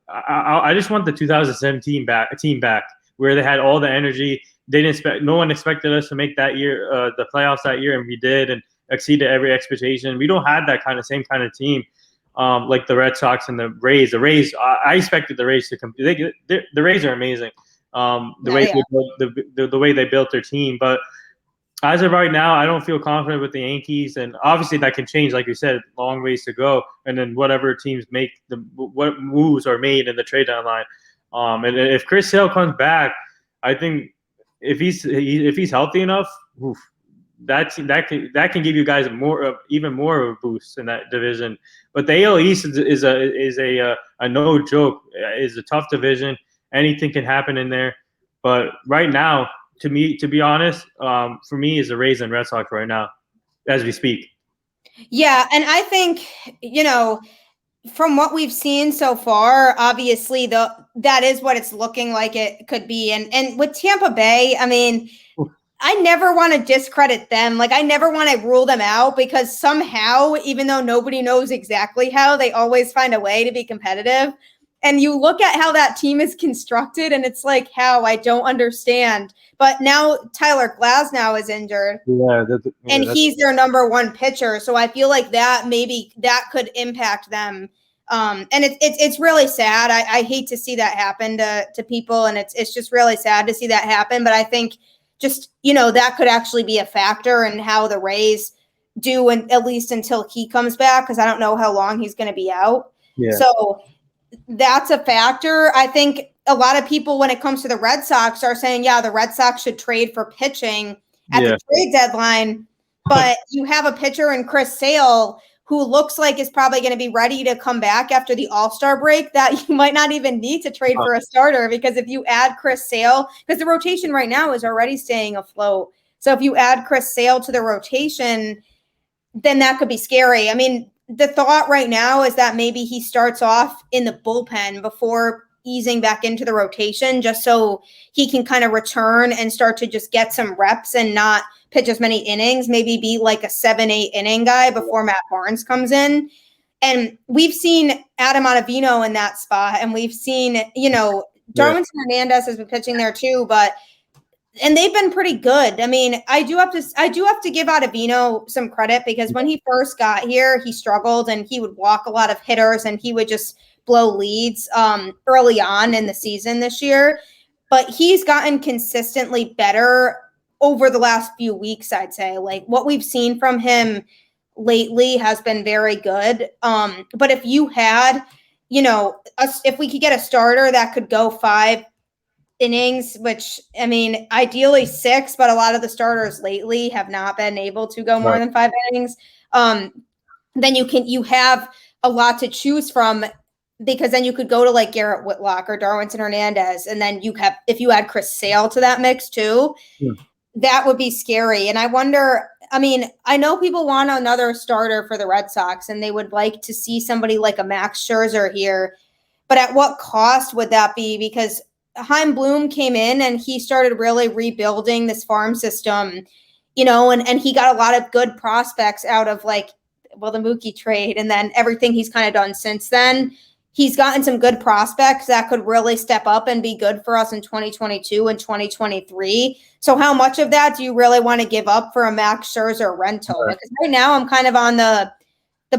I just want the 2017 team back, where they had all the energy. They didn't expect. No one expected us to make that year, the playoffs that year, and we did, and exceeded every expectation. We don't have that same kind of team, like the Red Sox and the Rays. The Rays, I expected the Rays to compete. The Rays are amazing. The way they built their team, but as of right now, I don't feel confident with the Yankees, and obviously that can change, like you said, long ways to go. And then whatever teams make what moves are made in the trade deadline. And if Chris Sale comes back, I think if he's healthy enough, that can give you guys even more of a boost in that division. But the AL East is a no joke. It's a tough division. Anything can happen in there. But right now, to be honest, for me, is the Rays and Red Sox right now, as we speak. Yeah, and I think, you know, from what we've seen so far, obviously that is what it's looking like it could be. And with Tampa Bay, I mean, I never want to discredit them. Like, I never want to rule them out because somehow, even though nobody knows exactly how, they always find a way to be competitive. And you look at how that team is constructed, and it's like, how? I don't understand. But now Tyler Glasnow is injured. Yeah, and he's their number one pitcher. So I feel like that maybe that could impact them. And it's really sad. I hate to see that happen to people, and it's just really sad to see that happen. But I think just, that could actually be a factor in how the Rays do, and at least until he comes back, because I don't know how long he's going to be out. Yeah. So that's a factor. I think a lot of people, when it comes to the Red Sox, are saying, yeah, the Red Sox should trade for pitching at the trade deadline. But you have a pitcher in Chris Sale who looks like is probably going to be ready to come back after the All-Star break, that you might not even need to trade for a starter, because if you add Chris Sale, because the rotation right now is already staying afloat. So if you add Chris Sale to the rotation, then that could be scary. I mean, the thought right now is that maybe he starts off in the bullpen before easing back into the rotation, just so he can kind of return and start to just get some reps and not pitch as many innings, maybe be like a 7-8 inning guy before Matt Barnes comes in. And we've seen Adam Ottavino in that spot, and we've seen, Darwinzon Hernandez has been pitching there too, and they've been pretty good. I mean, I do have to give Ottavino some credit, because when he first got here, he struggled and he would walk a lot of hitters and he would just blow leads early on in the season this year. But he's gotten consistently better over the last few weeks, I'd say. Like, what we've seen from him lately has been very good. But if you had, if we could get a starter that could go 5 innings, which, I mean, ideally 6, but a lot of the starters lately have not been able to go more than 5 innings. Then you have a lot to choose from, because then you could go to like Garrett Whitlock or Darwinzon Hernandez, and then if you add Chris Sale to that mix too, that would be scary. And I wonder, I mean, I know people want another starter for the Red Sox, and they would like to see somebody like a Max Scherzer here, but at what cost would that be? Because Chaim Bloom came in and he started really rebuilding this farm system, and he got a lot of good prospects out of the Mookie trade, and then everything he's kind of done since then. He's gotten some good prospects that could really step up and be good for us in 2022 and 2023. So how much of that do you really want to give up for a Max Scherzer rental? Because right now I'm kind of on the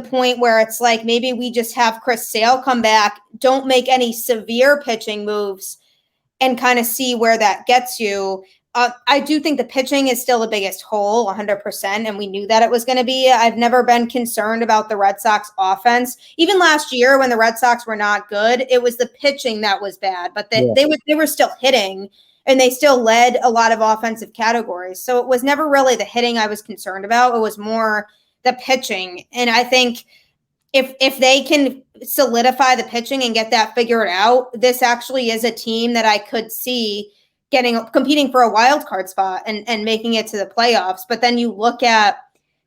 point where it's like, maybe we just have Chris Sale come back, don't make any severe pitching moves, and kind of see where that gets you. I do think the pitching is still the biggest hole, 100%, and we knew that it was going to be. I've never been concerned about the Red Sox offense. Even last year when the Red Sox were not good, it was the pitching that was bad, but they were still hitting, and they still led a lot of offensive categories. So it was never really the hitting I was concerned about. It was more the pitching. And I think if they can solidify the pitching and get that figured out, this actually is a team that I could see competing for a wild card spot and making it to the playoffs. But then you look at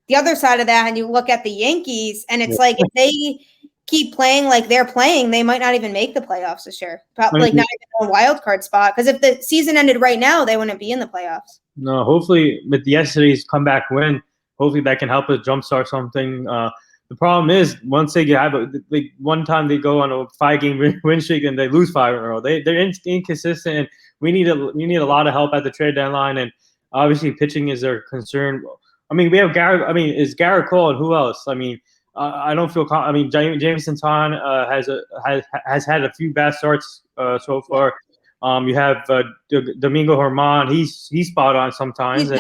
the other side of that, and you look at the Yankees, and it's like, if they keep playing like they're playing, they might not even make the playoffs this year. Probably not even a wild card spot, because if the season ended right now, they wouldn't be in the playoffs. No, hopefully with yesterday's comeback win, hopefully that can help us jumpstart something. The problem is, once they one time they go on a 5-game win streak and they lose 5 in a row. They're inconsistent, and we need a lot of help at the trade deadline. And obviously, pitching is their concern. I mean, we have Garrett. I mean, is Garrett Cole, and who else? I mean, I don't feel. I mean, Jameson Tan has had a few bad starts so far. You have Domingo Germán. He's spot on sometimes.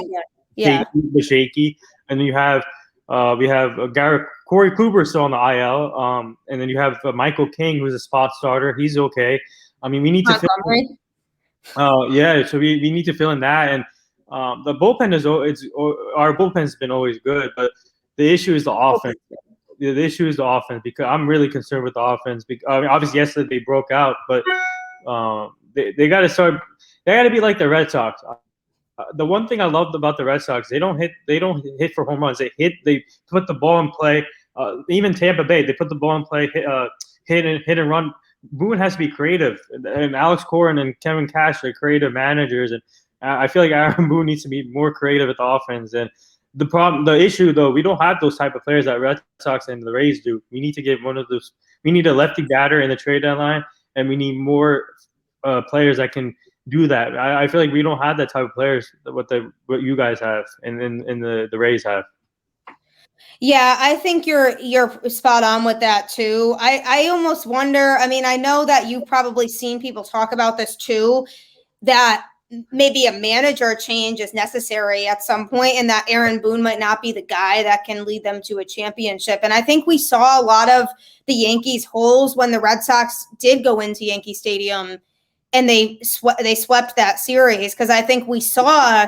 Shaky. And then you have we have Corey Kluber still on the IL. And then you have Michael King, who's a spot starter. He's okay. I mean, we need to fill. So we need to fill in that. And the bullpen our bullpen's been always good, but the issue is the offense. The issue is the offense, because I'm really concerned with the offense. I mean, obviously yesterday they broke out, but they got to start. They got to be like the Red Sox. The one thing I loved about the Red Sox, they don't hit for home runs. They put the ball in play. Even Tampa Bay, they put the ball in play, hit and run. Boone has to be creative, and Alex Corin and Kevin Cash are creative managers, and I feel like Aaron Boone needs to be more creative at the offense. And the issue though, we don't have those type of players that Red Sox and the Rays do. We need to get one of those. We need a lefty batter in the trade deadline, and we need more players that can do that. I feel like we don't have that type of players. What you guys have and the Rays have. Yeah, I think you're spot on with that too. I almost wonder, I mean, I know that you've probably seen people talk about this too, that maybe a manager change is necessary at some point and that Aaron Boone might not be the guy that can lead them to a championship. And I think we saw a lot of the Yankees holes when the Red Sox did go into Yankee Stadium and they swept that series, because I think we saw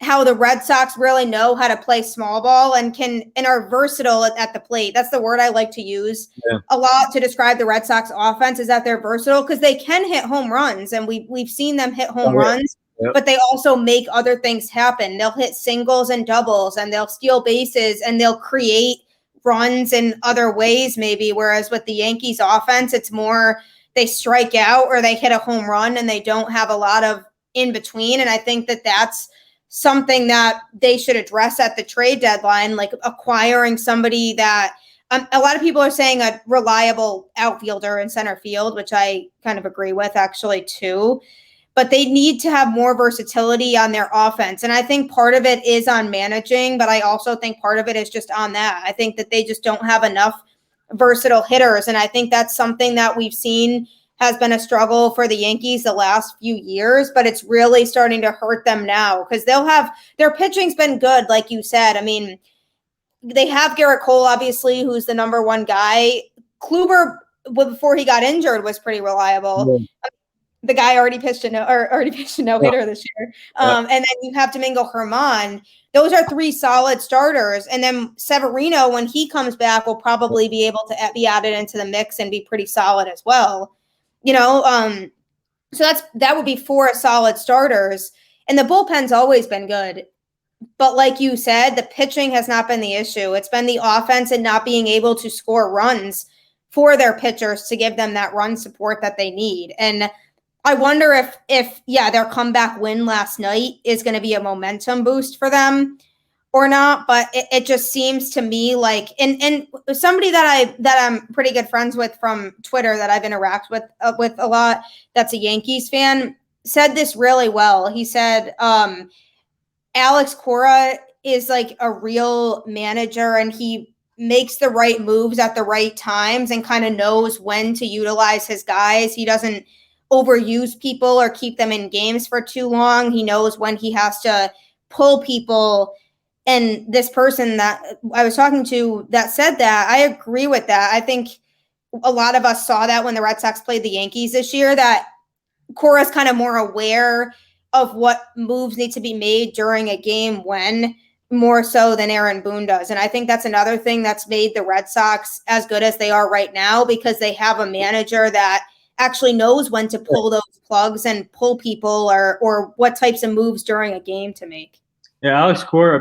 how the Red Sox really know how to play small ball and are versatile at the plate. That's the word I like to use a lot to describe the Red Sox offense, is that they're versatile because they can hit home runs, and we've seen them hit home runs, but they also make other things happen. They'll hit singles and doubles, and they'll steal bases, and they'll create runs in other ways maybe, whereas with the Yankees offense, it's more they strike out or they hit a home run and they don't have a lot of in between. And I think that that's something that they should address at the trade deadline, like acquiring somebody that a lot of people are saying a reliable outfielder in center field, which I kind of agree with actually too. But they need to have more versatility on their offense. And I think part of it is on managing, but I also think part of it is just on that. I think that they just don't have enough versatile hitters. And I think that's something that we've seen has been a struggle for the Yankees the last few years, but it's really starting to hurt them now because their pitching's been good, like you said. I mean, they have Garrett Cole, obviously, who's the number one guy. Kluber, before he got injured, was pretty reliable. Yeah. The guy already pitched a no-hitter this year. And then you have Domingo Germán. Those are three solid starters. And then Severino, when he comes back, will probably be able to be added into the mix and be pretty solid as well. So that would be four solid starters. And the bullpen's always been good. But like you said, the pitching has not been the issue. It's been the offense and not being able to score runs for their pitchers to give them that run support that they need. And I wonder if their comeback win last night is going to be a momentum boost for them or not. But it just seems to me like, and somebody that I'm pretty good friends with from Twitter that I've interacted with a lot, that's a Yankees fan, said this really well. He said, Alex Cora is like a real manager, and he makes the right moves at the right times and kind of knows when to utilize his guys. He doesn't overuse people or keep them in games for too long. He knows when he has to pull people. And this person that I was talking to that said that, I agree with that. I think a lot of us saw that when the Red Sox played the Yankees this year, that Cora's kind of more aware of what moves need to be made during a game when, more so than Aaron Boone does. And I think that's another thing that's made the Red Sox as good as they are right now, because they have a manager that actually knows when to pull those plugs and pull people or what types of moves during a game to make. Yeah, Alex Cora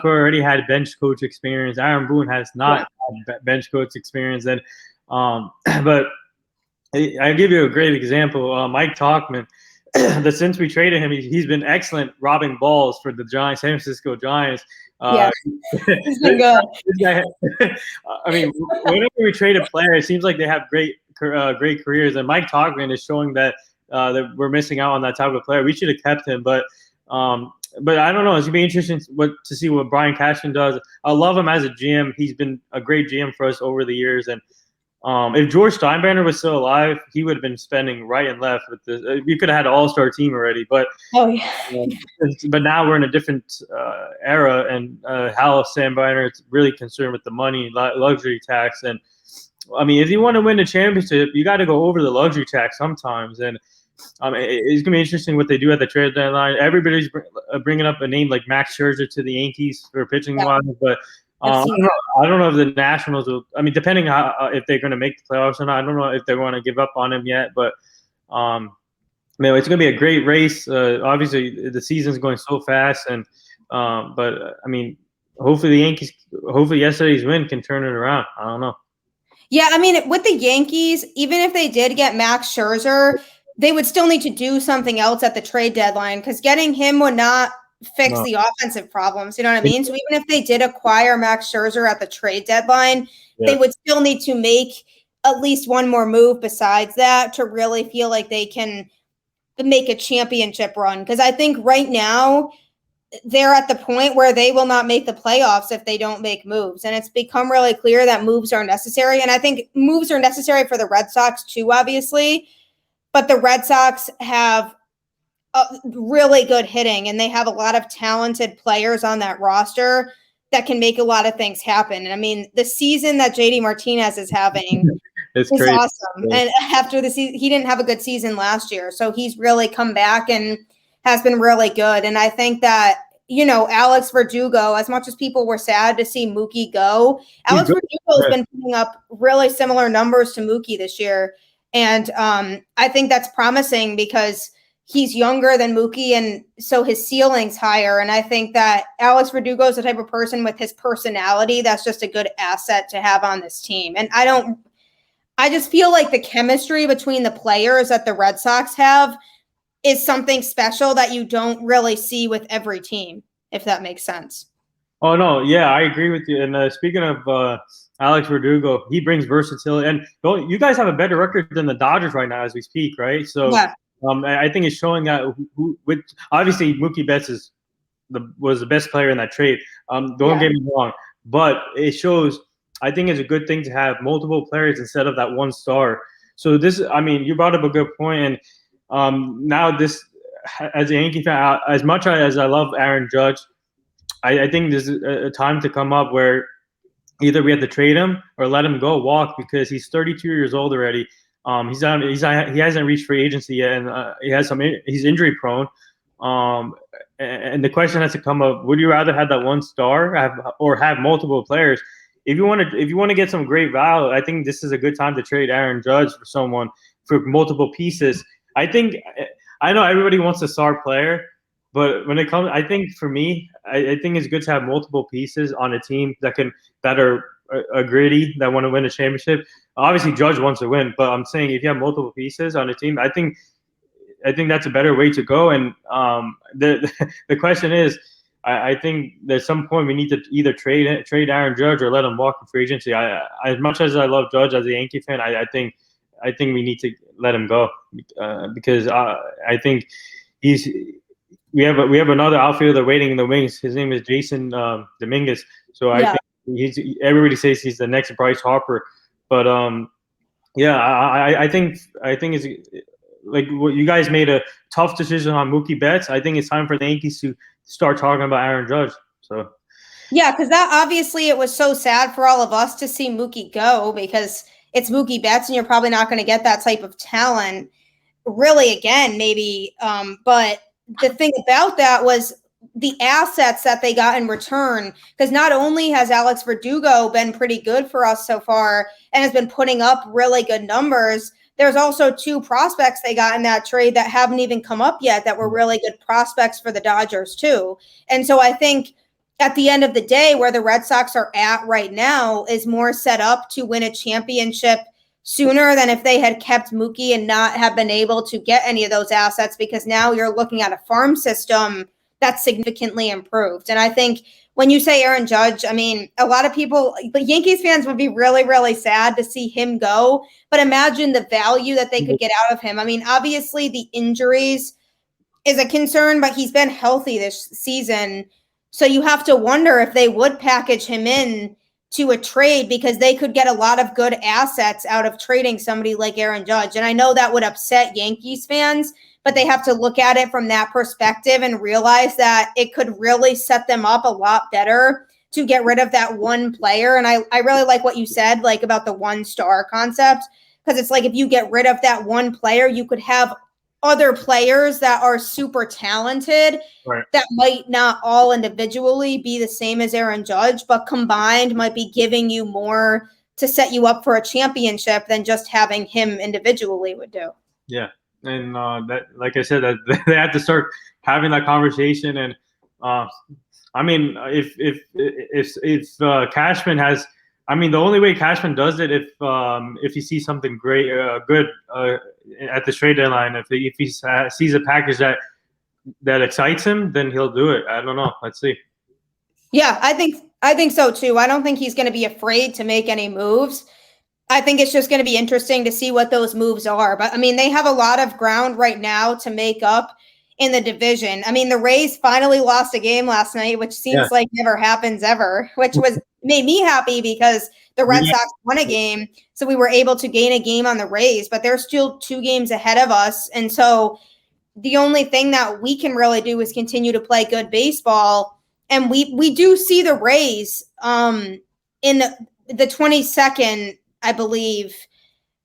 already had bench coach experience. Aaron Boone has not had bench coach experience. And but I'll give you a great example. Mike Tauchman, since we traded him, he's been excellent robbing balls for the Giants, San Francisco Giants. He's been good. I mean, whenever we trade a player, it seems like they have great careers. And Mike Tauchman is showing that we're missing out on that type of player. We should have kept him, but I don't know. It's gonna be interesting to see what Brian Cashman does. I love him as a GM. He's been a great GM for us over the years. And if George Steinbrenner was still alive, he would have been spending right and left with this. We could have had an all-star team already. But but now we're in a different era, and Hal Steinbrenner is really concerned with the money, luxury tax. And I mean, if you want to win the championship, you got to go over the luxury tax sometimes. And it's gonna be interesting what they do at the trade deadline. Everybody's bringing up a name like Max Scherzer to the Yankees for pitching wise, but I don't know if the Nationals will. I mean, depending if they're going to make the playoffs or not. I don't know if they want to give up on him yet, but it's going to be a great race. Obviously, the season's going so fast, and but I mean, hopefully the Yankees. Hopefully, yesterday's win can turn it around. I don't know. Yeah, I mean, with the Yankees, even if they did get Max Scherzer, they would still need to do something else at the trade deadline, because getting him would not fix the offensive problems. You know what I mean? So even if they did acquire Max Scherzer at the trade deadline, they would still need to make at least one more move besides that to really feel like they can make a championship run. Because I think right now they're at the point where they will not make the playoffs if they don't make moves. And it's become really clear that moves are necessary. And I think moves are necessary for the Red Sox too, obviously. But the Red Sox have really good hitting, and they have a lot of talented players on that roster that can make a lot of things happen. And I mean, the season that JD Martinez is having is crazy. Awesome. Yeah. And after the season, he didn't have a good season last year. So he's really come back and has been really good. And I think that, you know, Alex Verdugo, as much as people were sad to see Mookie go, Alex Verdugo has been putting up really similar numbers to Mookie this year. And I think that's promising because he's younger than Mookie, and so his ceiling's higher. And I think that Alex Verdugo is the type of person with his personality that's just a good asset to have on this team. And I just feel like the chemistry between the players that the Red Sox have is something special that you don't really see with every team, if that makes sense. Oh, no. Yeah, I agree with you. And speaking of Alex Verdugo, he brings versatility. And you guys have a better record than the Dodgers right now as we speak, right? So yeah. I think it's showing that obviously Mookie Betts was the best player in that trade. Don't get me wrong, but it shows. I think it's a good thing to have multiple players instead of that one star. So this, I mean, you brought up a good point, and now this, as a Yankee fan, as much as I love Aaron Judge, I think there's a time to come up where either we have to trade him or let him go walk, because he's 32 years old already. He hasn't reached free agency yet, and he's injury prone. And the question has to come up: would you rather have that one star or have multiple players? If you want to get some great value, I think this is a good time to trade Aaron Judge for multiple pieces. I know everybody wants a star player, but when it comes, I think for me, I think it's good to have multiple pieces on a team that are gritty, that want to win a championship. Obviously, Judge wants to win, but I'm saying if you have multiple pieces on a team, I think that's a better way to go. And the question is, I think at some point we need to either trade Aaron Judge or let him walk in free agency. As much as I love Judge as a Yankee fan, I think we need to let him go because I think we have another outfielder waiting in the wings. His name is Jason Dominguez. So I think everybody says he's the next Bryce Harper, but I think it's like you guys made a tough decision on Mookie Betts. I think it's time for the Yankees to start talking about Aaron Judge. So yeah, because that obviously it was so sad for all of us to see Mookie go, because it's Mookie Betts and you're probably not going to get that type of talent really again, maybe. But the thing about that was the assets that they got in return, because not only has Alex Verdugo been pretty good for us so far and has been putting up really good numbers, there's also two prospects they got in that trade that haven't even come up yet that were really good prospects for the Dodgers too. And so I think at the end of the day, where the Red Sox are at right now is more set up to win a championship sooner than if they had kept Mookie and not have been able to get any of those assets, because now you're looking at a farm system that's significantly improved. And I think when you say Aaron Judge, I mean, a lot of people, the Yankees fans would be really, really sad to see him go, but imagine the value that they could get out of him. I mean, obviously the injuries is a concern, but he's been healthy this season. So you have to wonder if they would package him in to a trade, because they could get a lot of good assets out of trading somebody like Aaron Judge. And I know that would upset Yankees fans, but they have to look at it from that perspective and realize that it could really set them up a lot better to get rid of that one player. And I really like what you said, like about the one star concept, because it's like if you get rid of that one player, you could have other players that are super talented, right, that might not all individually be the same as Aaron Judge, but combined might be giving you more to set you up for a championship than just having him individually would do. Yeah. And that, like I said, that they have to start having that conversation. And I mean, if Cashman has, I mean, the only way Cashman does it if he sees something great, good at the trade deadline. If he sees a package that excites him, then he'll do it. I don't know. Let's see. Yeah, I think so too. I don't think he's going to be afraid to make any moves. I think it's just going to be interesting to see what those moves are. But I mean, they have a lot of ground right now to make up in the division. I mean, the Rays finally lost a game last night, which seems like never happens ever, which made me happy because the Red Sox won a game. So we were able to gain a game on the Rays, but they're still 2 games ahead of us. And so the only thing that we can really do is continue to play good baseball. And we do see the Rays in the 22nd, I believe,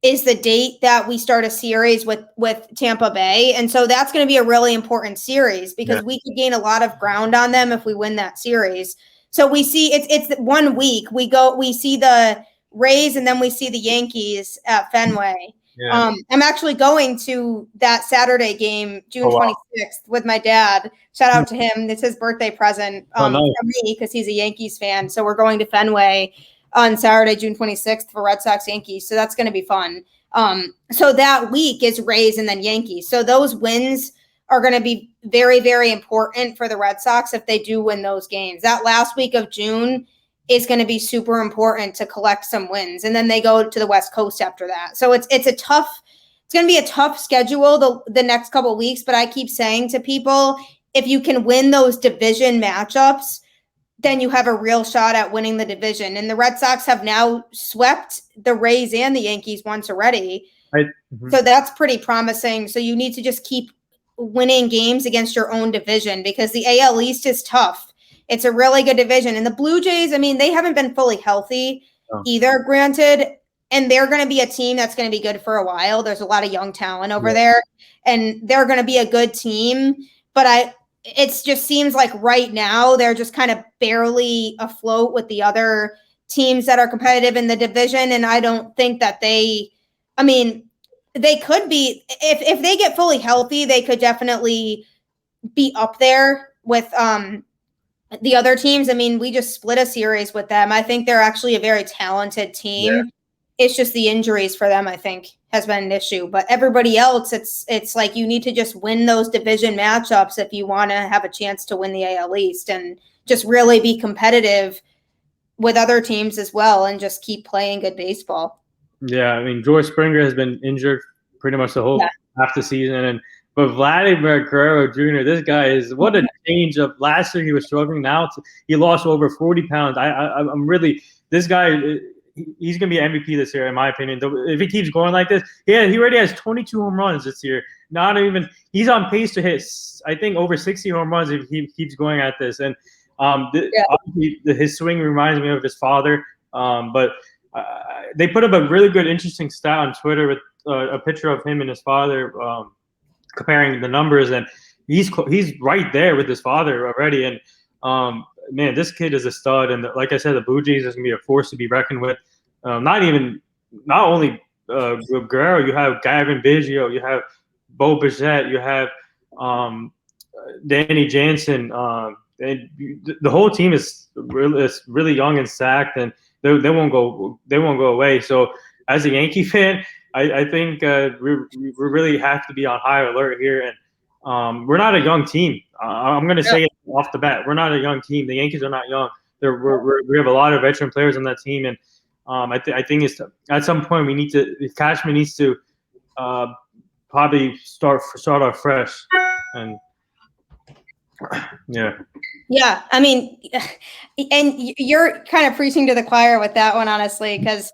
is the date that we start a series with Tampa Bay. And so that's going to be a really important series because we could gain a lot of ground on them if we win that series. So we see it's 1 week. We see the Rays and then we see the Yankees at Fenway. Yeah. I'm actually going to that Saturday game, June 26th, with my dad. Shout out to him. It's his birthday present from me because he's a Yankees fan. So we're going to Fenway on Saturday, June 26th for Red Sox Yankees. So that's going to be fun. So that week is Rays and then Yankees. So those wins are going to be very, very important for the Red Sox if they do win those games. That last week of June is going to be super important to collect some wins. And then they go to the West Coast after that. So it's going to be a tough schedule the next couple of weeks. But I keep saying to people, if you can win those division matchups, then you have a real shot at winning the division. And the Red Sox have now swept the Rays and the Yankees once already. So that's pretty promising. So you need to just keep winning games against your own division because the AL East is tough. It's a really good division. And the Blue Jays, I mean, they haven't been fully healthy either, granted. And they're going to be a team that's going to be good for a while. There's a lot of young talent over there. And they're going to be a good team. But it just seems like right now they're just kind of barely afloat with the other teams that are competitive in the division. And I don't think that they could be, if they get fully healthy, they could definitely be up there with the other teams. I mean, we just split a series with them. I think they're actually a very talented team. Yeah. It's just the injuries for them, I think, has been an issue. But everybody else, it's like you need to just win those division matchups if you want to have a chance to win the AL East and just really be competitive with other teams as well and just keep playing good baseball. Yeah, I mean, George Springer has been injured pretty much the whole half the season. But Vladimir Guerrero Jr., this guy is what a change of last year. He was struggling. Now he lost over 40 pounds. I'm really this guy. He's gonna be MVP this year, in my opinion. If he keeps going like this, he already has 22 home runs this year. He's on pace to hit, I think, over 60 home runs if he keeps going at this. And obviously his swing reminds me of his father. But they put up a really good, interesting stat on Twitter with a picture of him and his father. Comparing the numbers, and he's right there with his father already. And man, this kid is a stud. And like I said, the Blue Jays is gonna be a force to be reckoned with. Not only Guerrero, you have Gavin Biggio, you have Bo Bichette, you have Danny Jansen. And the whole team is really young and stacked, and they won't go away. So as a Yankee fan, I think we really have to be on high alert here. And we're not a young team. I'm going to say it off the bat. We're not a young team. The Yankees are not young. We have a lot of veteran players on that team. And I think at some point Cashman needs to probably start off fresh. And yeah. Yeah. I mean, and you're kind of preaching to the choir with that one, honestly, because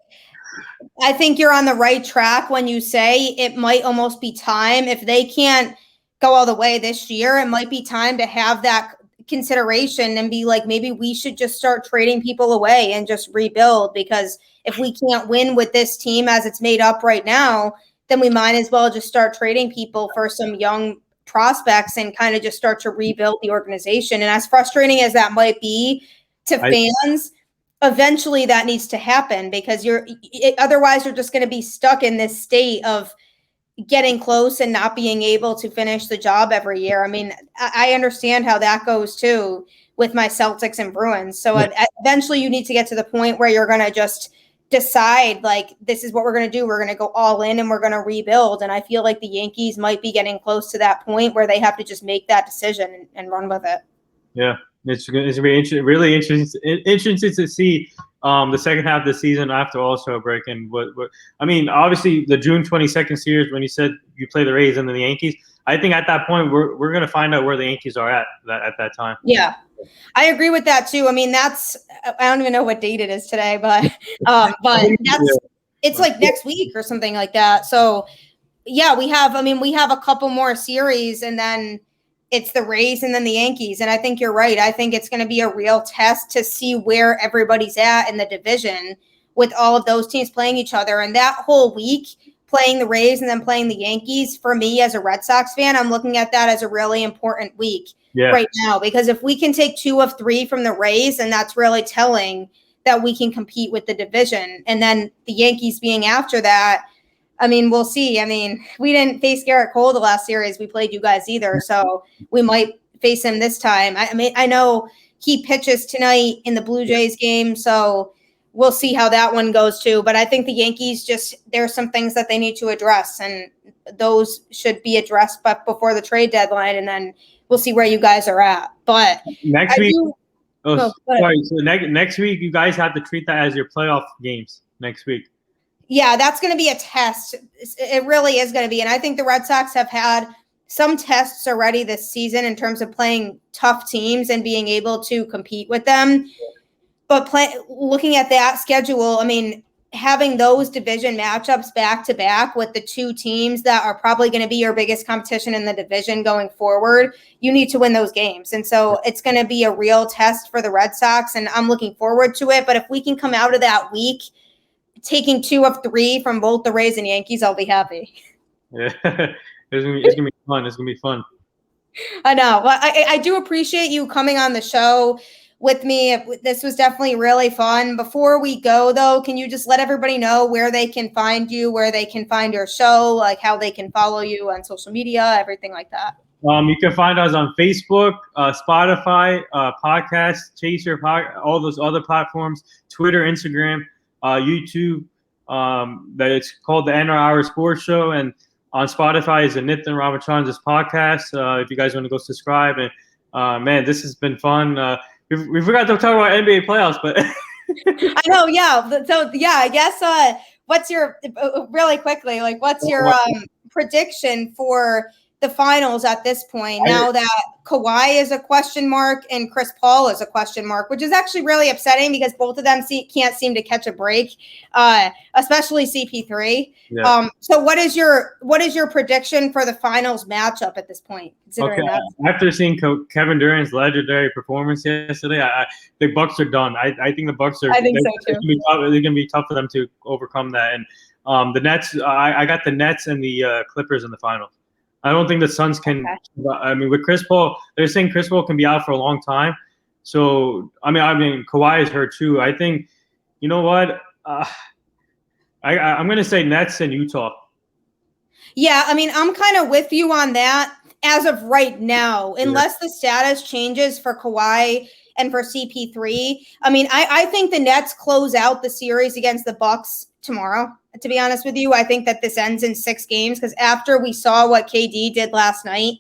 I think you're on the right track when you say it might almost be time. If they can't go all the way this year, it might be time to have that consideration and be like, maybe we should just start trading people away and just rebuild, because if we can't win with this team as it's made up right now, then we might as well just start trading people for some young prospects and kind of just start to rebuild the organization. And as frustrating as that might be to fans, eventually that needs to happen, because otherwise you're just going to be stuck in this state of getting close and not being able to finish the job every year. I mean, I understand how that goes too with my Celtics and Bruins. So eventually you need to get to the point where you're going to just decide like this is what we're going to do. We're going to go all in and we're going to rebuild. And I feel like the Yankees might be getting close to that point where they have to just make that decision and run with it. Yeah, it's really interesting to see the second half of the season after All-Star break. And what I mean, obviously the June 22nd series when you said you play the Rays and then the Yankees, I think at that point we're going to find out where the Yankees are at that time. Yeah. I agree with that too. I mean, I don't even know what date it is today, but it's like next week or something like that. So yeah, we have a couple more series and then it's the Rays and then the Yankees. And I think you're right. I think it's going to be a real test to see where everybody's at in the division with all of those teams playing each other. And that whole week playing the Rays and then playing the Yankees, for me as a Red Sox fan, I'm looking at that as a really important week right now, because if we can take 2 of 3 from the Rays, and that's really telling that we can compete with the division. And then the Yankees being after that, I mean, we'll see. I mean, we didn't face Garrett Cole the last series we played you guys either, so we might face him this time. I mean, I know he pitches tonight in the Blue Jays game, so we'll see how that one goes too. But I think the Yankees there's some things that they need to address, and those should be addressed before the trade deadline, and then we'll see where you guys are at. But next week, sorry. So next week, you guys have to treat that as your playoff games next week. Yeah, that's going to be a test. It really is going to be. And I think the Red Sox have had some tests already this season in terms of playing tough teams and being able to compete with them. But looking at that schedule, I mean, having those division matchups back to back with the 2 teams that are probably going to be your biggest competition in the division going forward, you need to win those games. And so it's going to be a real test for the Red Sox, and I'm looking forward to it. But if we can come out of that week taking 2 of 3 from both the Rays and Yankees, I'll be happy. Yeah, it's gonna be fun. It's gonna be fun. I know. Well, I do appreciate you coming on the show with me. This was definitely really fun. Before we go, though, can you just let everybody know where they can find you, where they can find your show, like how they can follow you on social media, everything like that? You can find us on Facebook, Spotify, Podcast, Chaser, all those other platforms, Twitter, Instagram, YouTube. That it's called the NR Hour Sports Show, and on Spotify is the Nithin Ramachandra's podcast. If you guys want to go subscribe, and man, this has been fun. We forgot to talk about NBA playoffs, but I know, yeah. So yeah, I guess what's your really quickly, like what's your prediction for the finals at this point, now that Kawhi is a question mark and Chris Paul is a question mark, which is actually really upsetting because both of them can't seem to catch a break, especially CP3. Yeah. So what is your prediction for the finals matchup at this point? Okay. After seeing Kevin Durant's legendary performance yesterday, the Bucks are done. I think the Bucks are. I think so too. They're going to be tough for them to overcome that. And the Nets, I got the Nets and the Clippers in the finals. I don't think the Suns can. Okay. I mean, with Chris Paul, they're saying Chris Paul can be out for a long time. So I mean, Kawhi is hurt too. I think, you know what? I'm going to say Nets and Utah. Yeah, I mean, I'm kind of with you on that as of right now, unless the status changes for Kawhi and for CP3. I mean, I think the Nets close out the series against the Bucks tomorrow. To be honest with you, I think that this ends in 6 games because after we saw what KD did last night,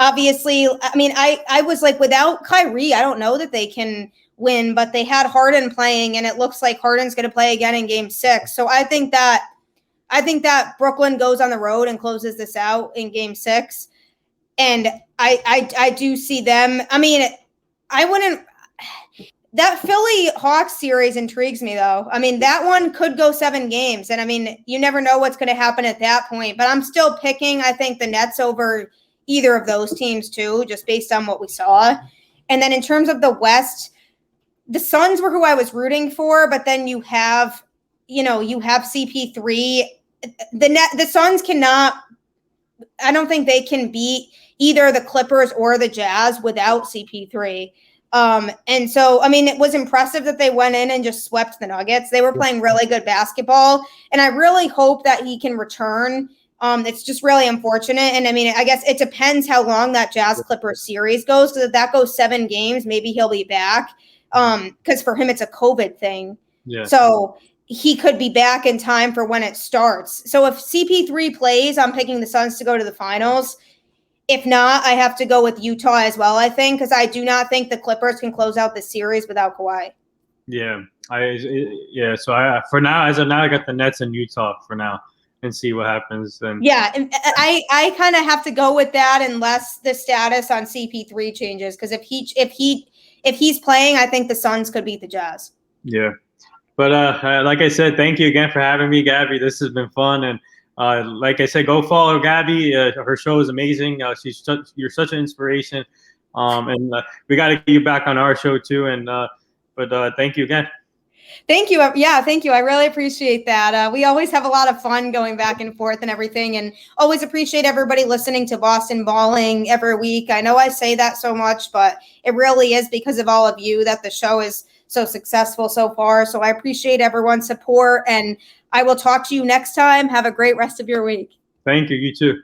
obviously, I mean, I was like, without Kyrie, I don't know that they can win, but they had Harden playing, and it looks like Harden's going to play again in Game 6. So I think that Brooklyn goes on the road and closes this out in Game 6, and I do see them. I mean, I wouldn't. That Philly Hawks series intrigues me, though. I mean, that one could go 7 games. And, I mean, you never know what's going to happen at that point. But I'm still picking, I think, the Nets over either of those teams, too, just based on what we saw. And then in terms of the West, the Suns were who I was rooting for. But then you have CP3. The Suns cannot – I don't think they can beat either the Clippers or the Jazz without CP3. And so, I mean, it was impressive that they went in and just swept the Nuggets. They were playing really good basketball, and I really hope that he can return. It's just really unfortunate. And I mean, I guess it depends how long that Jazz Clippers series goes. Because if that goes 7 games, maybe he'll be back. Because for him, it's a COVID thing. Yeah. So he could be back in time for when it starts. So if CP3 plays, I'm picking the Suns to go to the finals. If not, I have to go with Utah as well, I think, because I do not think the Clippers can close out the series without Kawhi. Yeah, So for now, as of now, I got the Nets and Utah for now, and see what happens. Then yeah, and I kind of have to go with that unless the status on CP3 changes. Because if he's playing, I think the Suns could beat the Jazz. Yeah, but like I said, thank you again for having me, Gabby. This has been fun, and like I said, go follow Gabby. Her show is amazing. You're such an inspiration, and we got to get you back on our show too. And but thank you again. Thank you. Yeah, thank you. I really appreciate that. We always have a lot of fun going back and forth and everything, and always appreciate everybody listening to Boston Balling every week. I know I say that so much, but it really is because of all of you that the show is so successful so far. So I appreciate everyone's support, and I will talk to you next time. Have a great rest of your week. Thank you. You too.